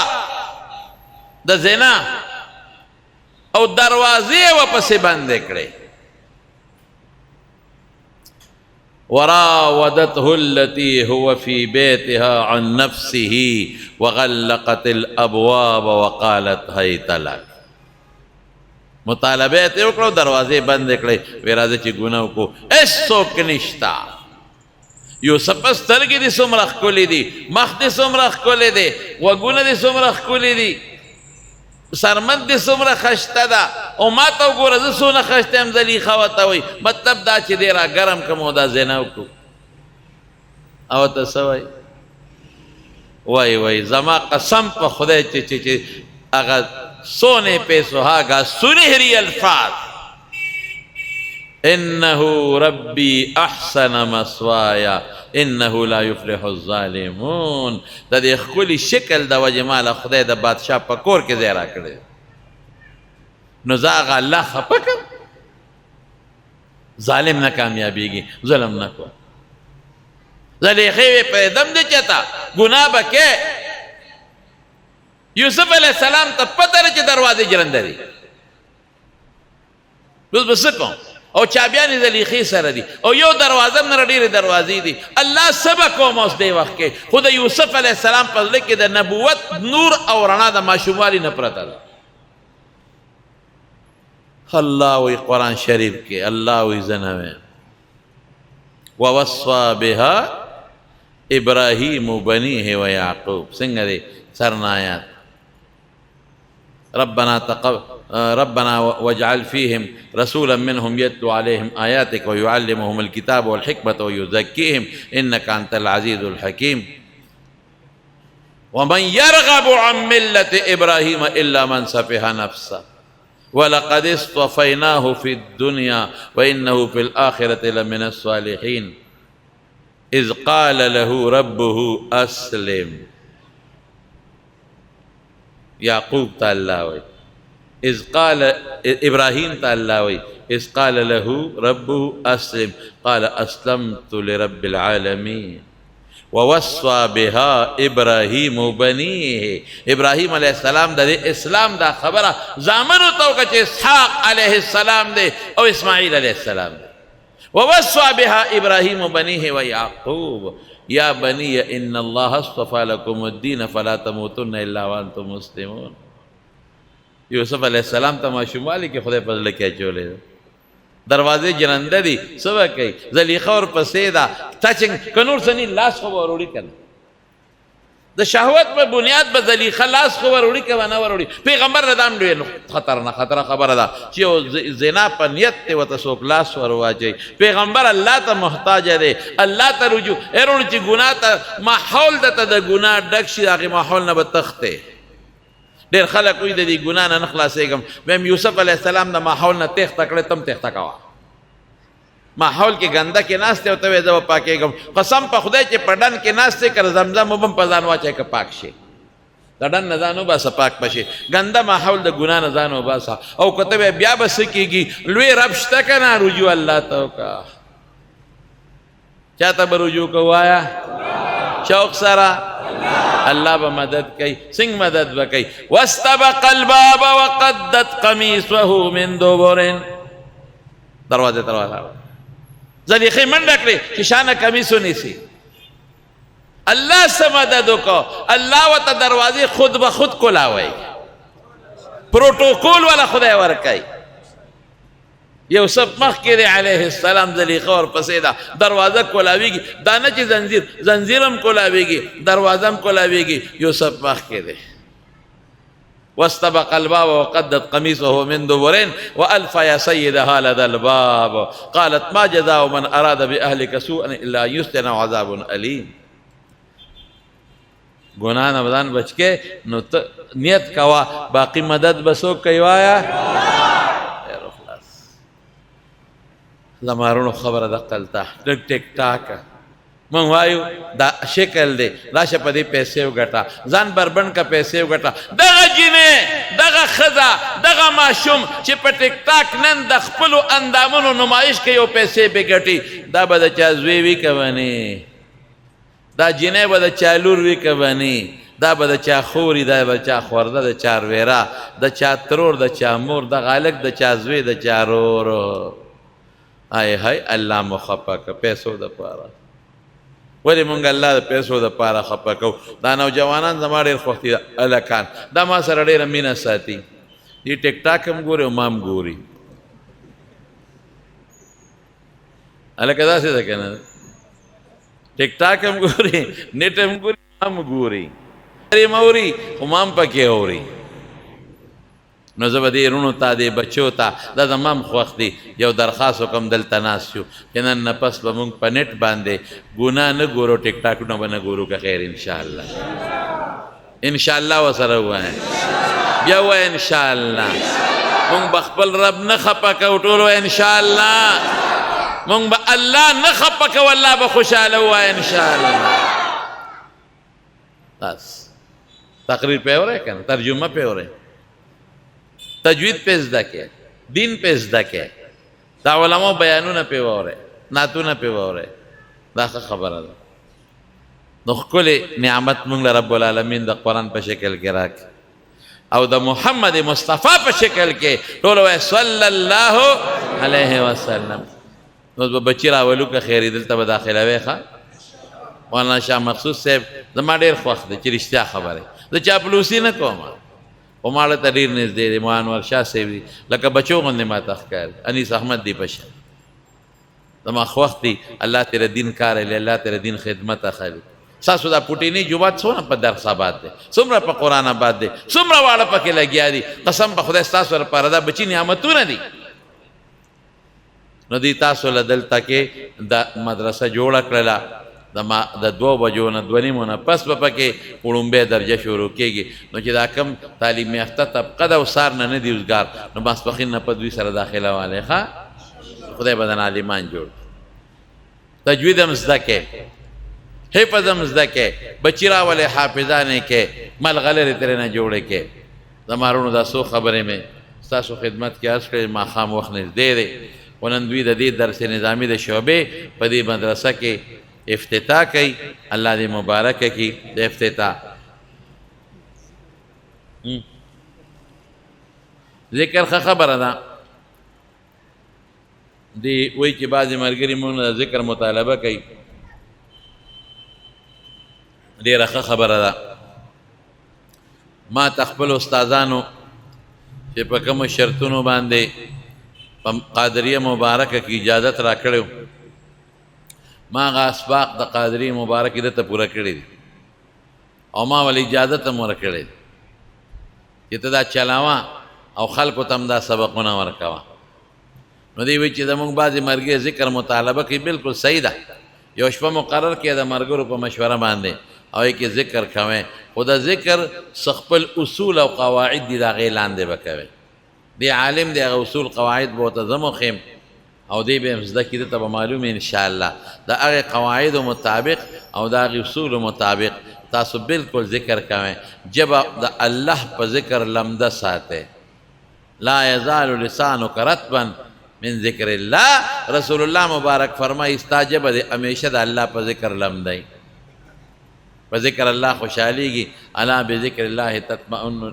Speaker 1: د زنا او دروازې ورپسې بندې کړې. وراودته التي هو في بيتها عن نفسه وغلقت الابواب وقالت هيت لك. مطالبه ته وکړو، دروازې بند کړې، وی راځه چې ګناه وکړو، هېڅوک نشته. یوسف سترګې دې څومره ښکلې دي، مخ دې څومره ښکلی دی، غوږونه دې څومره ښکلي دي، سرمن دې څومره خشته ده، او ما ته وګوره زه څونه خشته یم. زلیخا ورته وایي مطلب دا چې دی را ګرم کړم او دا زنا وکړو. او ته څه وایي؟ وایي زما قسم په خدای چې هغه सोने पे सुहागा सुनहरी अल्फाज, इन्नहु रब्बी अहसन मस्वाया इन्नहु ला युफ्लिहु ज़ालिमून. د دې ښکلي شکل د وجې ماله خدای د بادشاه په کور کې ځای راکړی. نو زه هغه الله خفه کړم. ظالم نه کامیابېږي، ظلم نه کوه. زلیخې وې پرېږدم دې چېته ګناه به کې. یوسف علیہ السلام ته پته ده چې دروازې جرنده دي، اوس به څه کوم؟ او چابیانې زلیخې سره دي، او یو دروازه نه ډېرې دروازې دي. الله څه به کوم اوس دې وخت کې؟ خو د یوسف علیہ السلام په زړه کې د نبوت نور او رڼا د ماشوموالي نه پرته ده. الله وی قرآن شریف کې، الله وی زه نه ویم. ووصى بها ابراهیم بنیه و یعقوب. څنګه دی سرنایات؟ ربنا واجعل فيهم رسولا منهم يتلو عليهم آياتك ويعلمهم الكتاب والحكمة ويزكيهم إنك أنت العزيز الحكيم. ومن يرغب عن ملة إبراهيم إلا من سفه نفسه ولقد اصطفيناه في الدنيا وإنه في الآخرة لمن الصالحين إذ قال له ربه أسلم. یعقوب ته الله وی، اذ قال ابراهیم ته الله وی، اذ قال له ربه اسلم قال اسلمت لرب العالمين. ووصى بها ابراهیم بنیه. ابراهیم علیہ السلام د اسلام دا خبره زامنو ته وکړه چې اسحاق علیہ السلام دی او اسماعیل علیہ السلام دی. ووصى بها ابراهیم بنیه ویعقوب یا بنی ان اللہ اصطفى لکم الدین فلا تموتن الا وانتم مسلمون. یوسف علیہ السلام ته ماشوموالی کې خدای په زړه کې اچولی ده. دروازې جرنده دي، څه به کوي؟ زلیخا ورپسې ده، ټچنګ که نور څه نه لاس خو به وروړي که نه؟ د شهوت په بنیاد به زلیخا لاس خو وروړي که به نه وروړي؟ پیغمبر نه دا هم ډېر خطره خبره ده چې یو زنا په نیت دی ورته څوک لاس ور واچوي. پیغمبر الله ته محتاجه دی، الله ته رجوع. هرونه چې ګناه ته ماحول درته د ګناه ډک شي، د هغې ماحول نه به تښتې. ډېر خلک وایي د دې ګناه نه نه خلاصېږم. ویم یوسف علیه السلام د ماحول نه تېښته کړې، ته هم تېښته کوه. ماحول کې ګنده کې ناست دی او ته وایې زه به پاکېږم. قسم په خدای چې په ډن کې ناست دی، که زمزم وبم په ځان واچوې که پاک شي. د ډن نه ځان وباسه پاک به شي. ګنده ماحول د ګناه نه ځان وباسه. او که ته وایې بیا به څه کېږي؟ لوی رب شته که نه؟ رجوع الله ته وکړه. چا ته به رجوع کوو؟ وایه شوق سره. الله به مدد کوي. څنګه مدد به کوي؟ واستبق الباب وقدت قمیصه من دبر. دروازه زلیخې منډه کړې چې شانه کمیس ونیسي. الله څه مدد وکړو؟ الله ورته دروازې خود به خود کولاوی، پروټوکول والا خدای ورکوي. یوسف مخکې دی علیه السلام، زلیخا ورپسې ده، دروازه کولاویږي. دا نه چې زنځیر هم کولاویږي، دروازه هم کولاویږي. یوسف مخکې دی. واستبق الباب وقدت قميصه من دبر والف يا سيدها لدى الباب قالت ما جزاء من اراد باهلك سوءا الا يسجن عذاب اليم. گناہ نه بدن بچ کې نو نیت کوا، باقی مدد بسو کوي. وایا خلاص زمارونو خبره د قلته ټک ټک ټاک من وایو دا شکل دی، راشه په دې پیسې وګټه، ځان بربند کا پیسې وګټه. دغه جینې، دغه ښځه، دغه ماشوم چې په ټیک ټاک نن د خپلو اندامونو نمایش کوي او پیسې پې ګټي، دا به د چا زوی وي که بنې؟ دا جینۍ به د چا لور وي که بنې؟ دا به د چا خوري، دا به چا خورده، د چا رویرا، د چا ترور، د چا مور، د غالک، د چا زوی، د چا رور. آی های الله مو خفه که پیسو د پاره. ولې مونږ الله د پیسو د پاره خفه کوو؟ دا نوجوانان زما ډېر خوښ دي هلکان، دا ما سره ډېره مینه ساتي. دي ټیک ټاک هم ګوري او ما هم ګوري. هلکه داسې ده که نه؟ ټیک ټاک هم ګوري، نیټ هم ګوري، ما هم ګوري، هم اوري خو ما هم پکې اوري. نو زه به دې وروڼو ته دې بچو ته دا زما هم خوښ دي، یو درخواست وکړم دلته ناست یو چې نن نه پس به مونږ په نیټ باندې ګناه نه ګورو، ټیک ټاکونه به نه ګورو که خیر انشاءالله. انشاءالله ورسره ووایه، بیا ووایه انشاءالله. مونږ به خپل رب نه خفه کوو، ټول وایه انشاءالله. مونږ به الله نه خفه کوو، الله به خوشحاله ووایه انشاءالله. بس تقریر پې اورئ که نه، ترجمه پې اورئ، تجوید پې زده کې، دین پې زده کې، دا علماء بیانونه پې واورئ، نعتونه پې واورئ. دا ښه خبره ده. نو ښکلې نعمت موږ له رب العالمین د قرآن په شکل کې راکړي او د محمد مصطفی په شکل کې. ټول وایي صلی الله علیه وسلم. نو به بچي راولو که خیري دلته به داخلوي ښه. مولانا شاه مخصوص صاحب زما ډېر خوښ دی چې رښتیا خبرې، زه چاپلوسي نه کوم، خو ما ته ډېر نږدې دی. مولانا انور شاه صاحب دي لکه بچو غوندې ما ته ښکاري. انیس احمد دی په شان زما خوښ دي. الله تیره دین کار الی، الله تیره دین خدمت اخلي. ستاسو دا پوټینی جومات څومره په درس آباد دی، څومره په قرآن آباد دی، څومره واړه پکې لګیا دي. قسم په خدای ستاسو لپاره دا بچي نعمتونه دي. نو دی تاسو له دلته کې دا مدرسه جوړه کړله، د 2 بجو نه 2 نیمو نه پس به پکې وړومبی درجه شروع کېږي. نو چې دا کم تعلیم یافته طبقه ده او سار نه نه دي اوزګار، نو ماسپښین نه په دوی سره داخله والی ښه. خدای به د عالمان جوړ. تجوید هم زده کې، حفظ هم زده کې، بچي راولې حافظانې کې، ملغلرې ترې نه جوړې کې. زما وروڼو دا څو خبرې مې ستاسو خدمت کې عرض کړې. ماښام وخت نږدې دی، خو نن دوی د دې درس نظامي د شعبې په دې مدرسه کې افتتاح کوي. الله دې مبارک کړي د افتتاح. ذکر ښه خبره ده. دی وایي چې بعضې ملګري مونږ د ذکر مطالبه کوي، ډېره ښه خبره ده. ما ته خپلو استادانو چې په کومو شرطونو باندې په قادریه مبارکه کې اجازت را کړی و، ما هغه اسباق د قادریه مبارکې ده ته پوره کړي دي او ما ولې اجازت هم ورکړی دی چې ته دا چلاوه او خلکو ته هم دا سبقونه ورکوه. نو دی وایي چې زمونږ بعضې مرګي ذکر مطالبه کوي، بلکل صحیح ده. یو شپه مقرر کړې د مرګرو په مشوره باندې او یې کې ذکر کوئ، خو د ذکر څه خپل اصول او قواعد دي، د هغې لاندې به کوئ. دی عالم دی، هغه اصول قواعد به ورته زه مخیم او دی به هم زده کړي، ده ته به معلوم انشاءالله. د هغې قواعدو مطابق او د هغې اصولو مطابق تاسو بلکل ذکر کوئ. جبه د الله په ذکر لمده ساتئ. لا یزال لسانک رطبا من ذکر الله. رسول الله مبارک فرمایي ستا جبه د همیشه د الله په ذکر لمدی، په ذکر الله خوشحالیږي. الا بذکر الله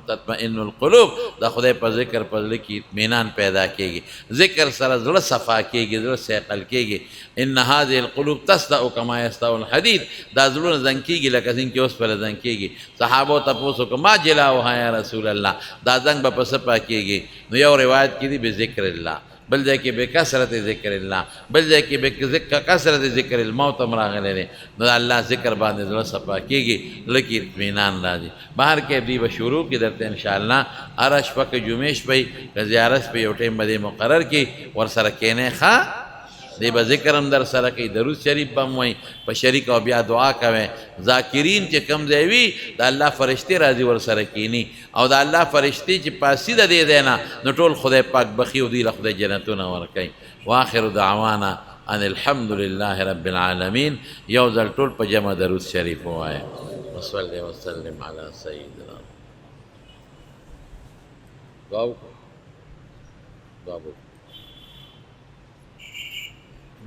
Speaker 1: تطمئن القلوب. د خدای په ذکر په زړه کې اطمینان پیدا کېږي، ذکر سره زړه صفا کېږي، زړه صیقل کېږي. ان هذه القلوب تصدع کما یصدع الحدید. دا زړونه زنګ کېږي لکه څنګه چې اوسپنه زنګ کېږي. صحابو تپوس وکړه ما جلاؤها یا رسول الله، دا زنګ به په څه پاکېږي؟ نو یو روایت کې دي بذکر الله، بل ځای کې بکثرت ذکر الله، بل ځای کې بکثرت ذکر الموت هم راغلی دی. نو د الله ذکر باندې زړه صفا کېږي، زړه کې اطمینان راځي. بهر کې دوی به شروع کړي درته انشاءالله. هره شپه که جمعې شپې که زیارت شپې یو ټایم به دې مقرر کړي، ورسره کښېنئ ښه. دی به ذکر هم در سره کوي، درود شریف به هم وایي په شریک او بیا دعا کوئ. ذاکرین چې کوم ځای وي د الله فرشتې راځي ورسره کښېني او د الله فرشتې چې پاسي د دې ځای نه، نو ټول خدای پاک بخي او دوی له خدای جنتونه ورکوي. واخر دعوانا ان الحمد لله رب العالمین. یو ځل ټول په جمع درود شریف ووایه. وصلی وسلم علی سیدنا. دعا وکړو، دعا وکړو،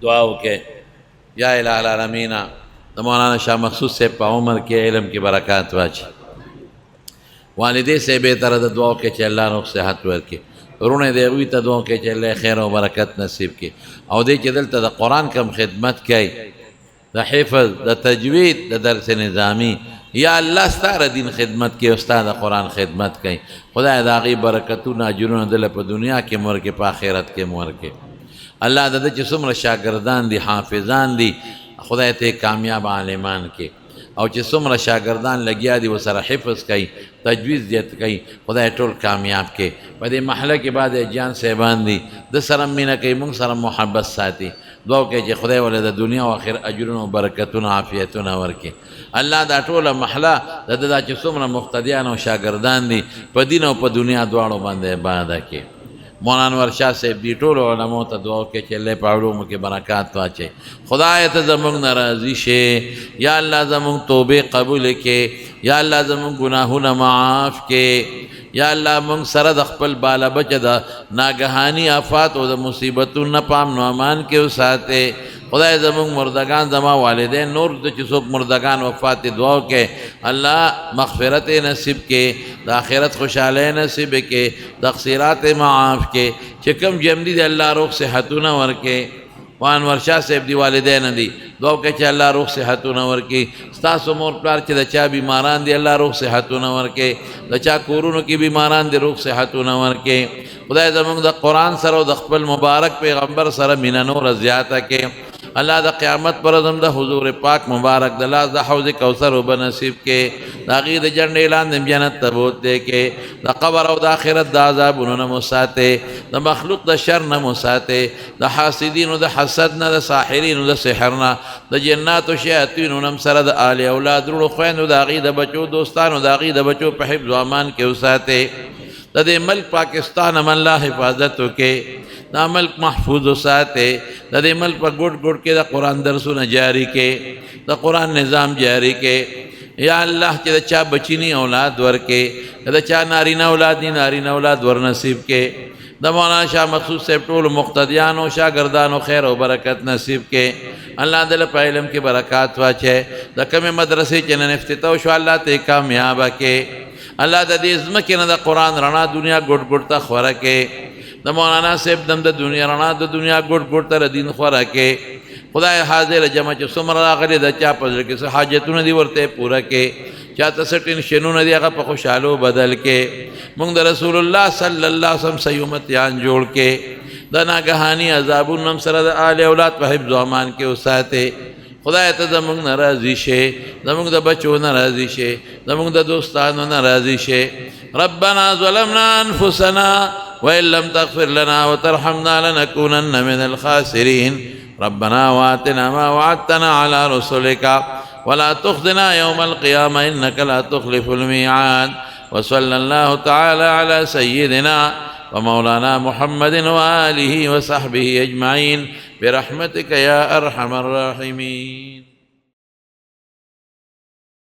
Speaker 1: دعا وکړئ. یا الہ العالمین د مولانا شاه مخصوص صاحب په عمر کې علم کې برکات واچي. والدې صاحبې ته د دعا وکړئ چې الله روغ صحت ورکړي ورونه د هغوی ته دعا وکړئ چې الله خیر او برکت نصیب کړي او دې چې دلته د قرآن کم خدمت کوي د حفظ د تجوید د درس نظامی یا الله ستاره دین خدمت کې استاد قرآن خدمت کوي خدای د هغې برکتونه اجرونه دله په دنیا کې مو ورکړي په آخرت کې مو ورکړي الله د ده چې څومره شاګردان دي حافظان دي خدای ته کامیاب عالمان کې او چې څومره شاګردان لګیا دي ورسره حفظ کوي تجویز زیات کوي خدای ټول کامیاب کې په دې محله کې بعد جان صاحبان دي د سره مینه کوي موږ سره محبت ساتي دعا وکړئ چې خدای ولې د دنیا او آخر اجرونه او برکتونه عافیتونه ورکړي الله دا ټوله محله د ده دا چې څومره مقتدیان او شاګردان دي په دین او په دنیا دواړو باندې عبادت کوي مولانا انور شاه صاحب دی ټولو علماو ته دعا وکړئ چې الله په علومو کې برکات واچوي خدای ته زموږ نه راضي شي یا الله زموږ توبې قبول کړي یا الله زموږ ګناهونه معاف کړي یا الله موږ سره د خپل بالا بچه د ناګهاني آفات او د مصیبتونو نه په امن و امان کې وساتې خدای زموږ مردگان زما والدین نور د چې څوک مردگان وفات دعا وکړي الله مغفرت نصیب کې د آخرت خوشحالی نصیب کې تقصیرات معاف کې چې کوم جمع دي د الله روغ صحتونه ورکړي انور شاه صاحب دی والدین دي دعا وکړئ چې الله روغ صحتونه ورکړي ستاسو مور پلار چې د چا بیماران دي الله روغ صحتونه ورکړي د چا کورونو کې بیماران دي روغ صحتونه ورکړي خدای زموږ د قرآن سره او د خپل مبارک پیغمبر سره مینه نور زیاته کړي الله د قیامت پر ورځ د حضور پاک مبارک د لاس د حوض کوثر وبه نصیب کې د هغې د جنډې لاندې جنت ته بوتلی کې د قبر او د آخرت د عذابونو نه مو ساتې د مخلوق د شر نه مو ساتې د حاسدینو د حسد نه د ساحرینو د سحر نه د جناتو شیاطینو نه سره د آل اولاد وروڼو خویندو د هغې د بچو دوستانو د هغې د بچو په حفظ و امان کې وساتې د دې ملک پاکستان هم الله حفاظت وکړي دا ملک محفوظ وساتې د دې ملک په ګوټ ګوټ کې د قرآن درسونه جاری کې د قرآن نظام جاری کې یا الله چې د چا بچینی اولاد ورکې د چا نارینه اولاد نی نارینه اولاد ورنصیب کې د مولانا شاه مقصود صاحب ټول مقتدیانو شاګردانو خیر او برکت نصیب کې الله دل په علم کې برکات واچي د کومې مدرسې چې نن افتتاح شو الله ته کامیابه کې الله د دې ځمکې نه د قرآن رڼا دنیا ګوټ ګوټ ته خوره کې د مولانا صاحب دم د دنیا رڼا د دنیا ګوټ ګوټ ته دین خوره کې خدای حاضر جمع چې څومره راغلي د چا په زړه کې څه حاجتونه دي ورته پوره کې چاته څه ټینشنونه دي هغه په خوشحالو بدل کې موږ د رسول الله صلی الله علیه وسلم صحیح امتیان جوړ کې د ناګهاني عذابونو هم سره د آل اولاد په حفظ و امان کې وساتې خدای ته زموږ نه راضي شي زموږ د بچو نه راضي شي زموږ د دوستانو نه راضي شي ربنا ظلمنا انفسنا وإن لم تغفر لنا وترحمنا لنكونن من الخاسرين ربنا وآتنا ما وعدتنا على رسلك ولا تخزنا يوم القيامة إنك لا تخلف الميعاد وصلى الله تعالى على سيدنا ومولانا محمد وآله وصحبه أجمعين برحمتك يا أرحم الراحمين.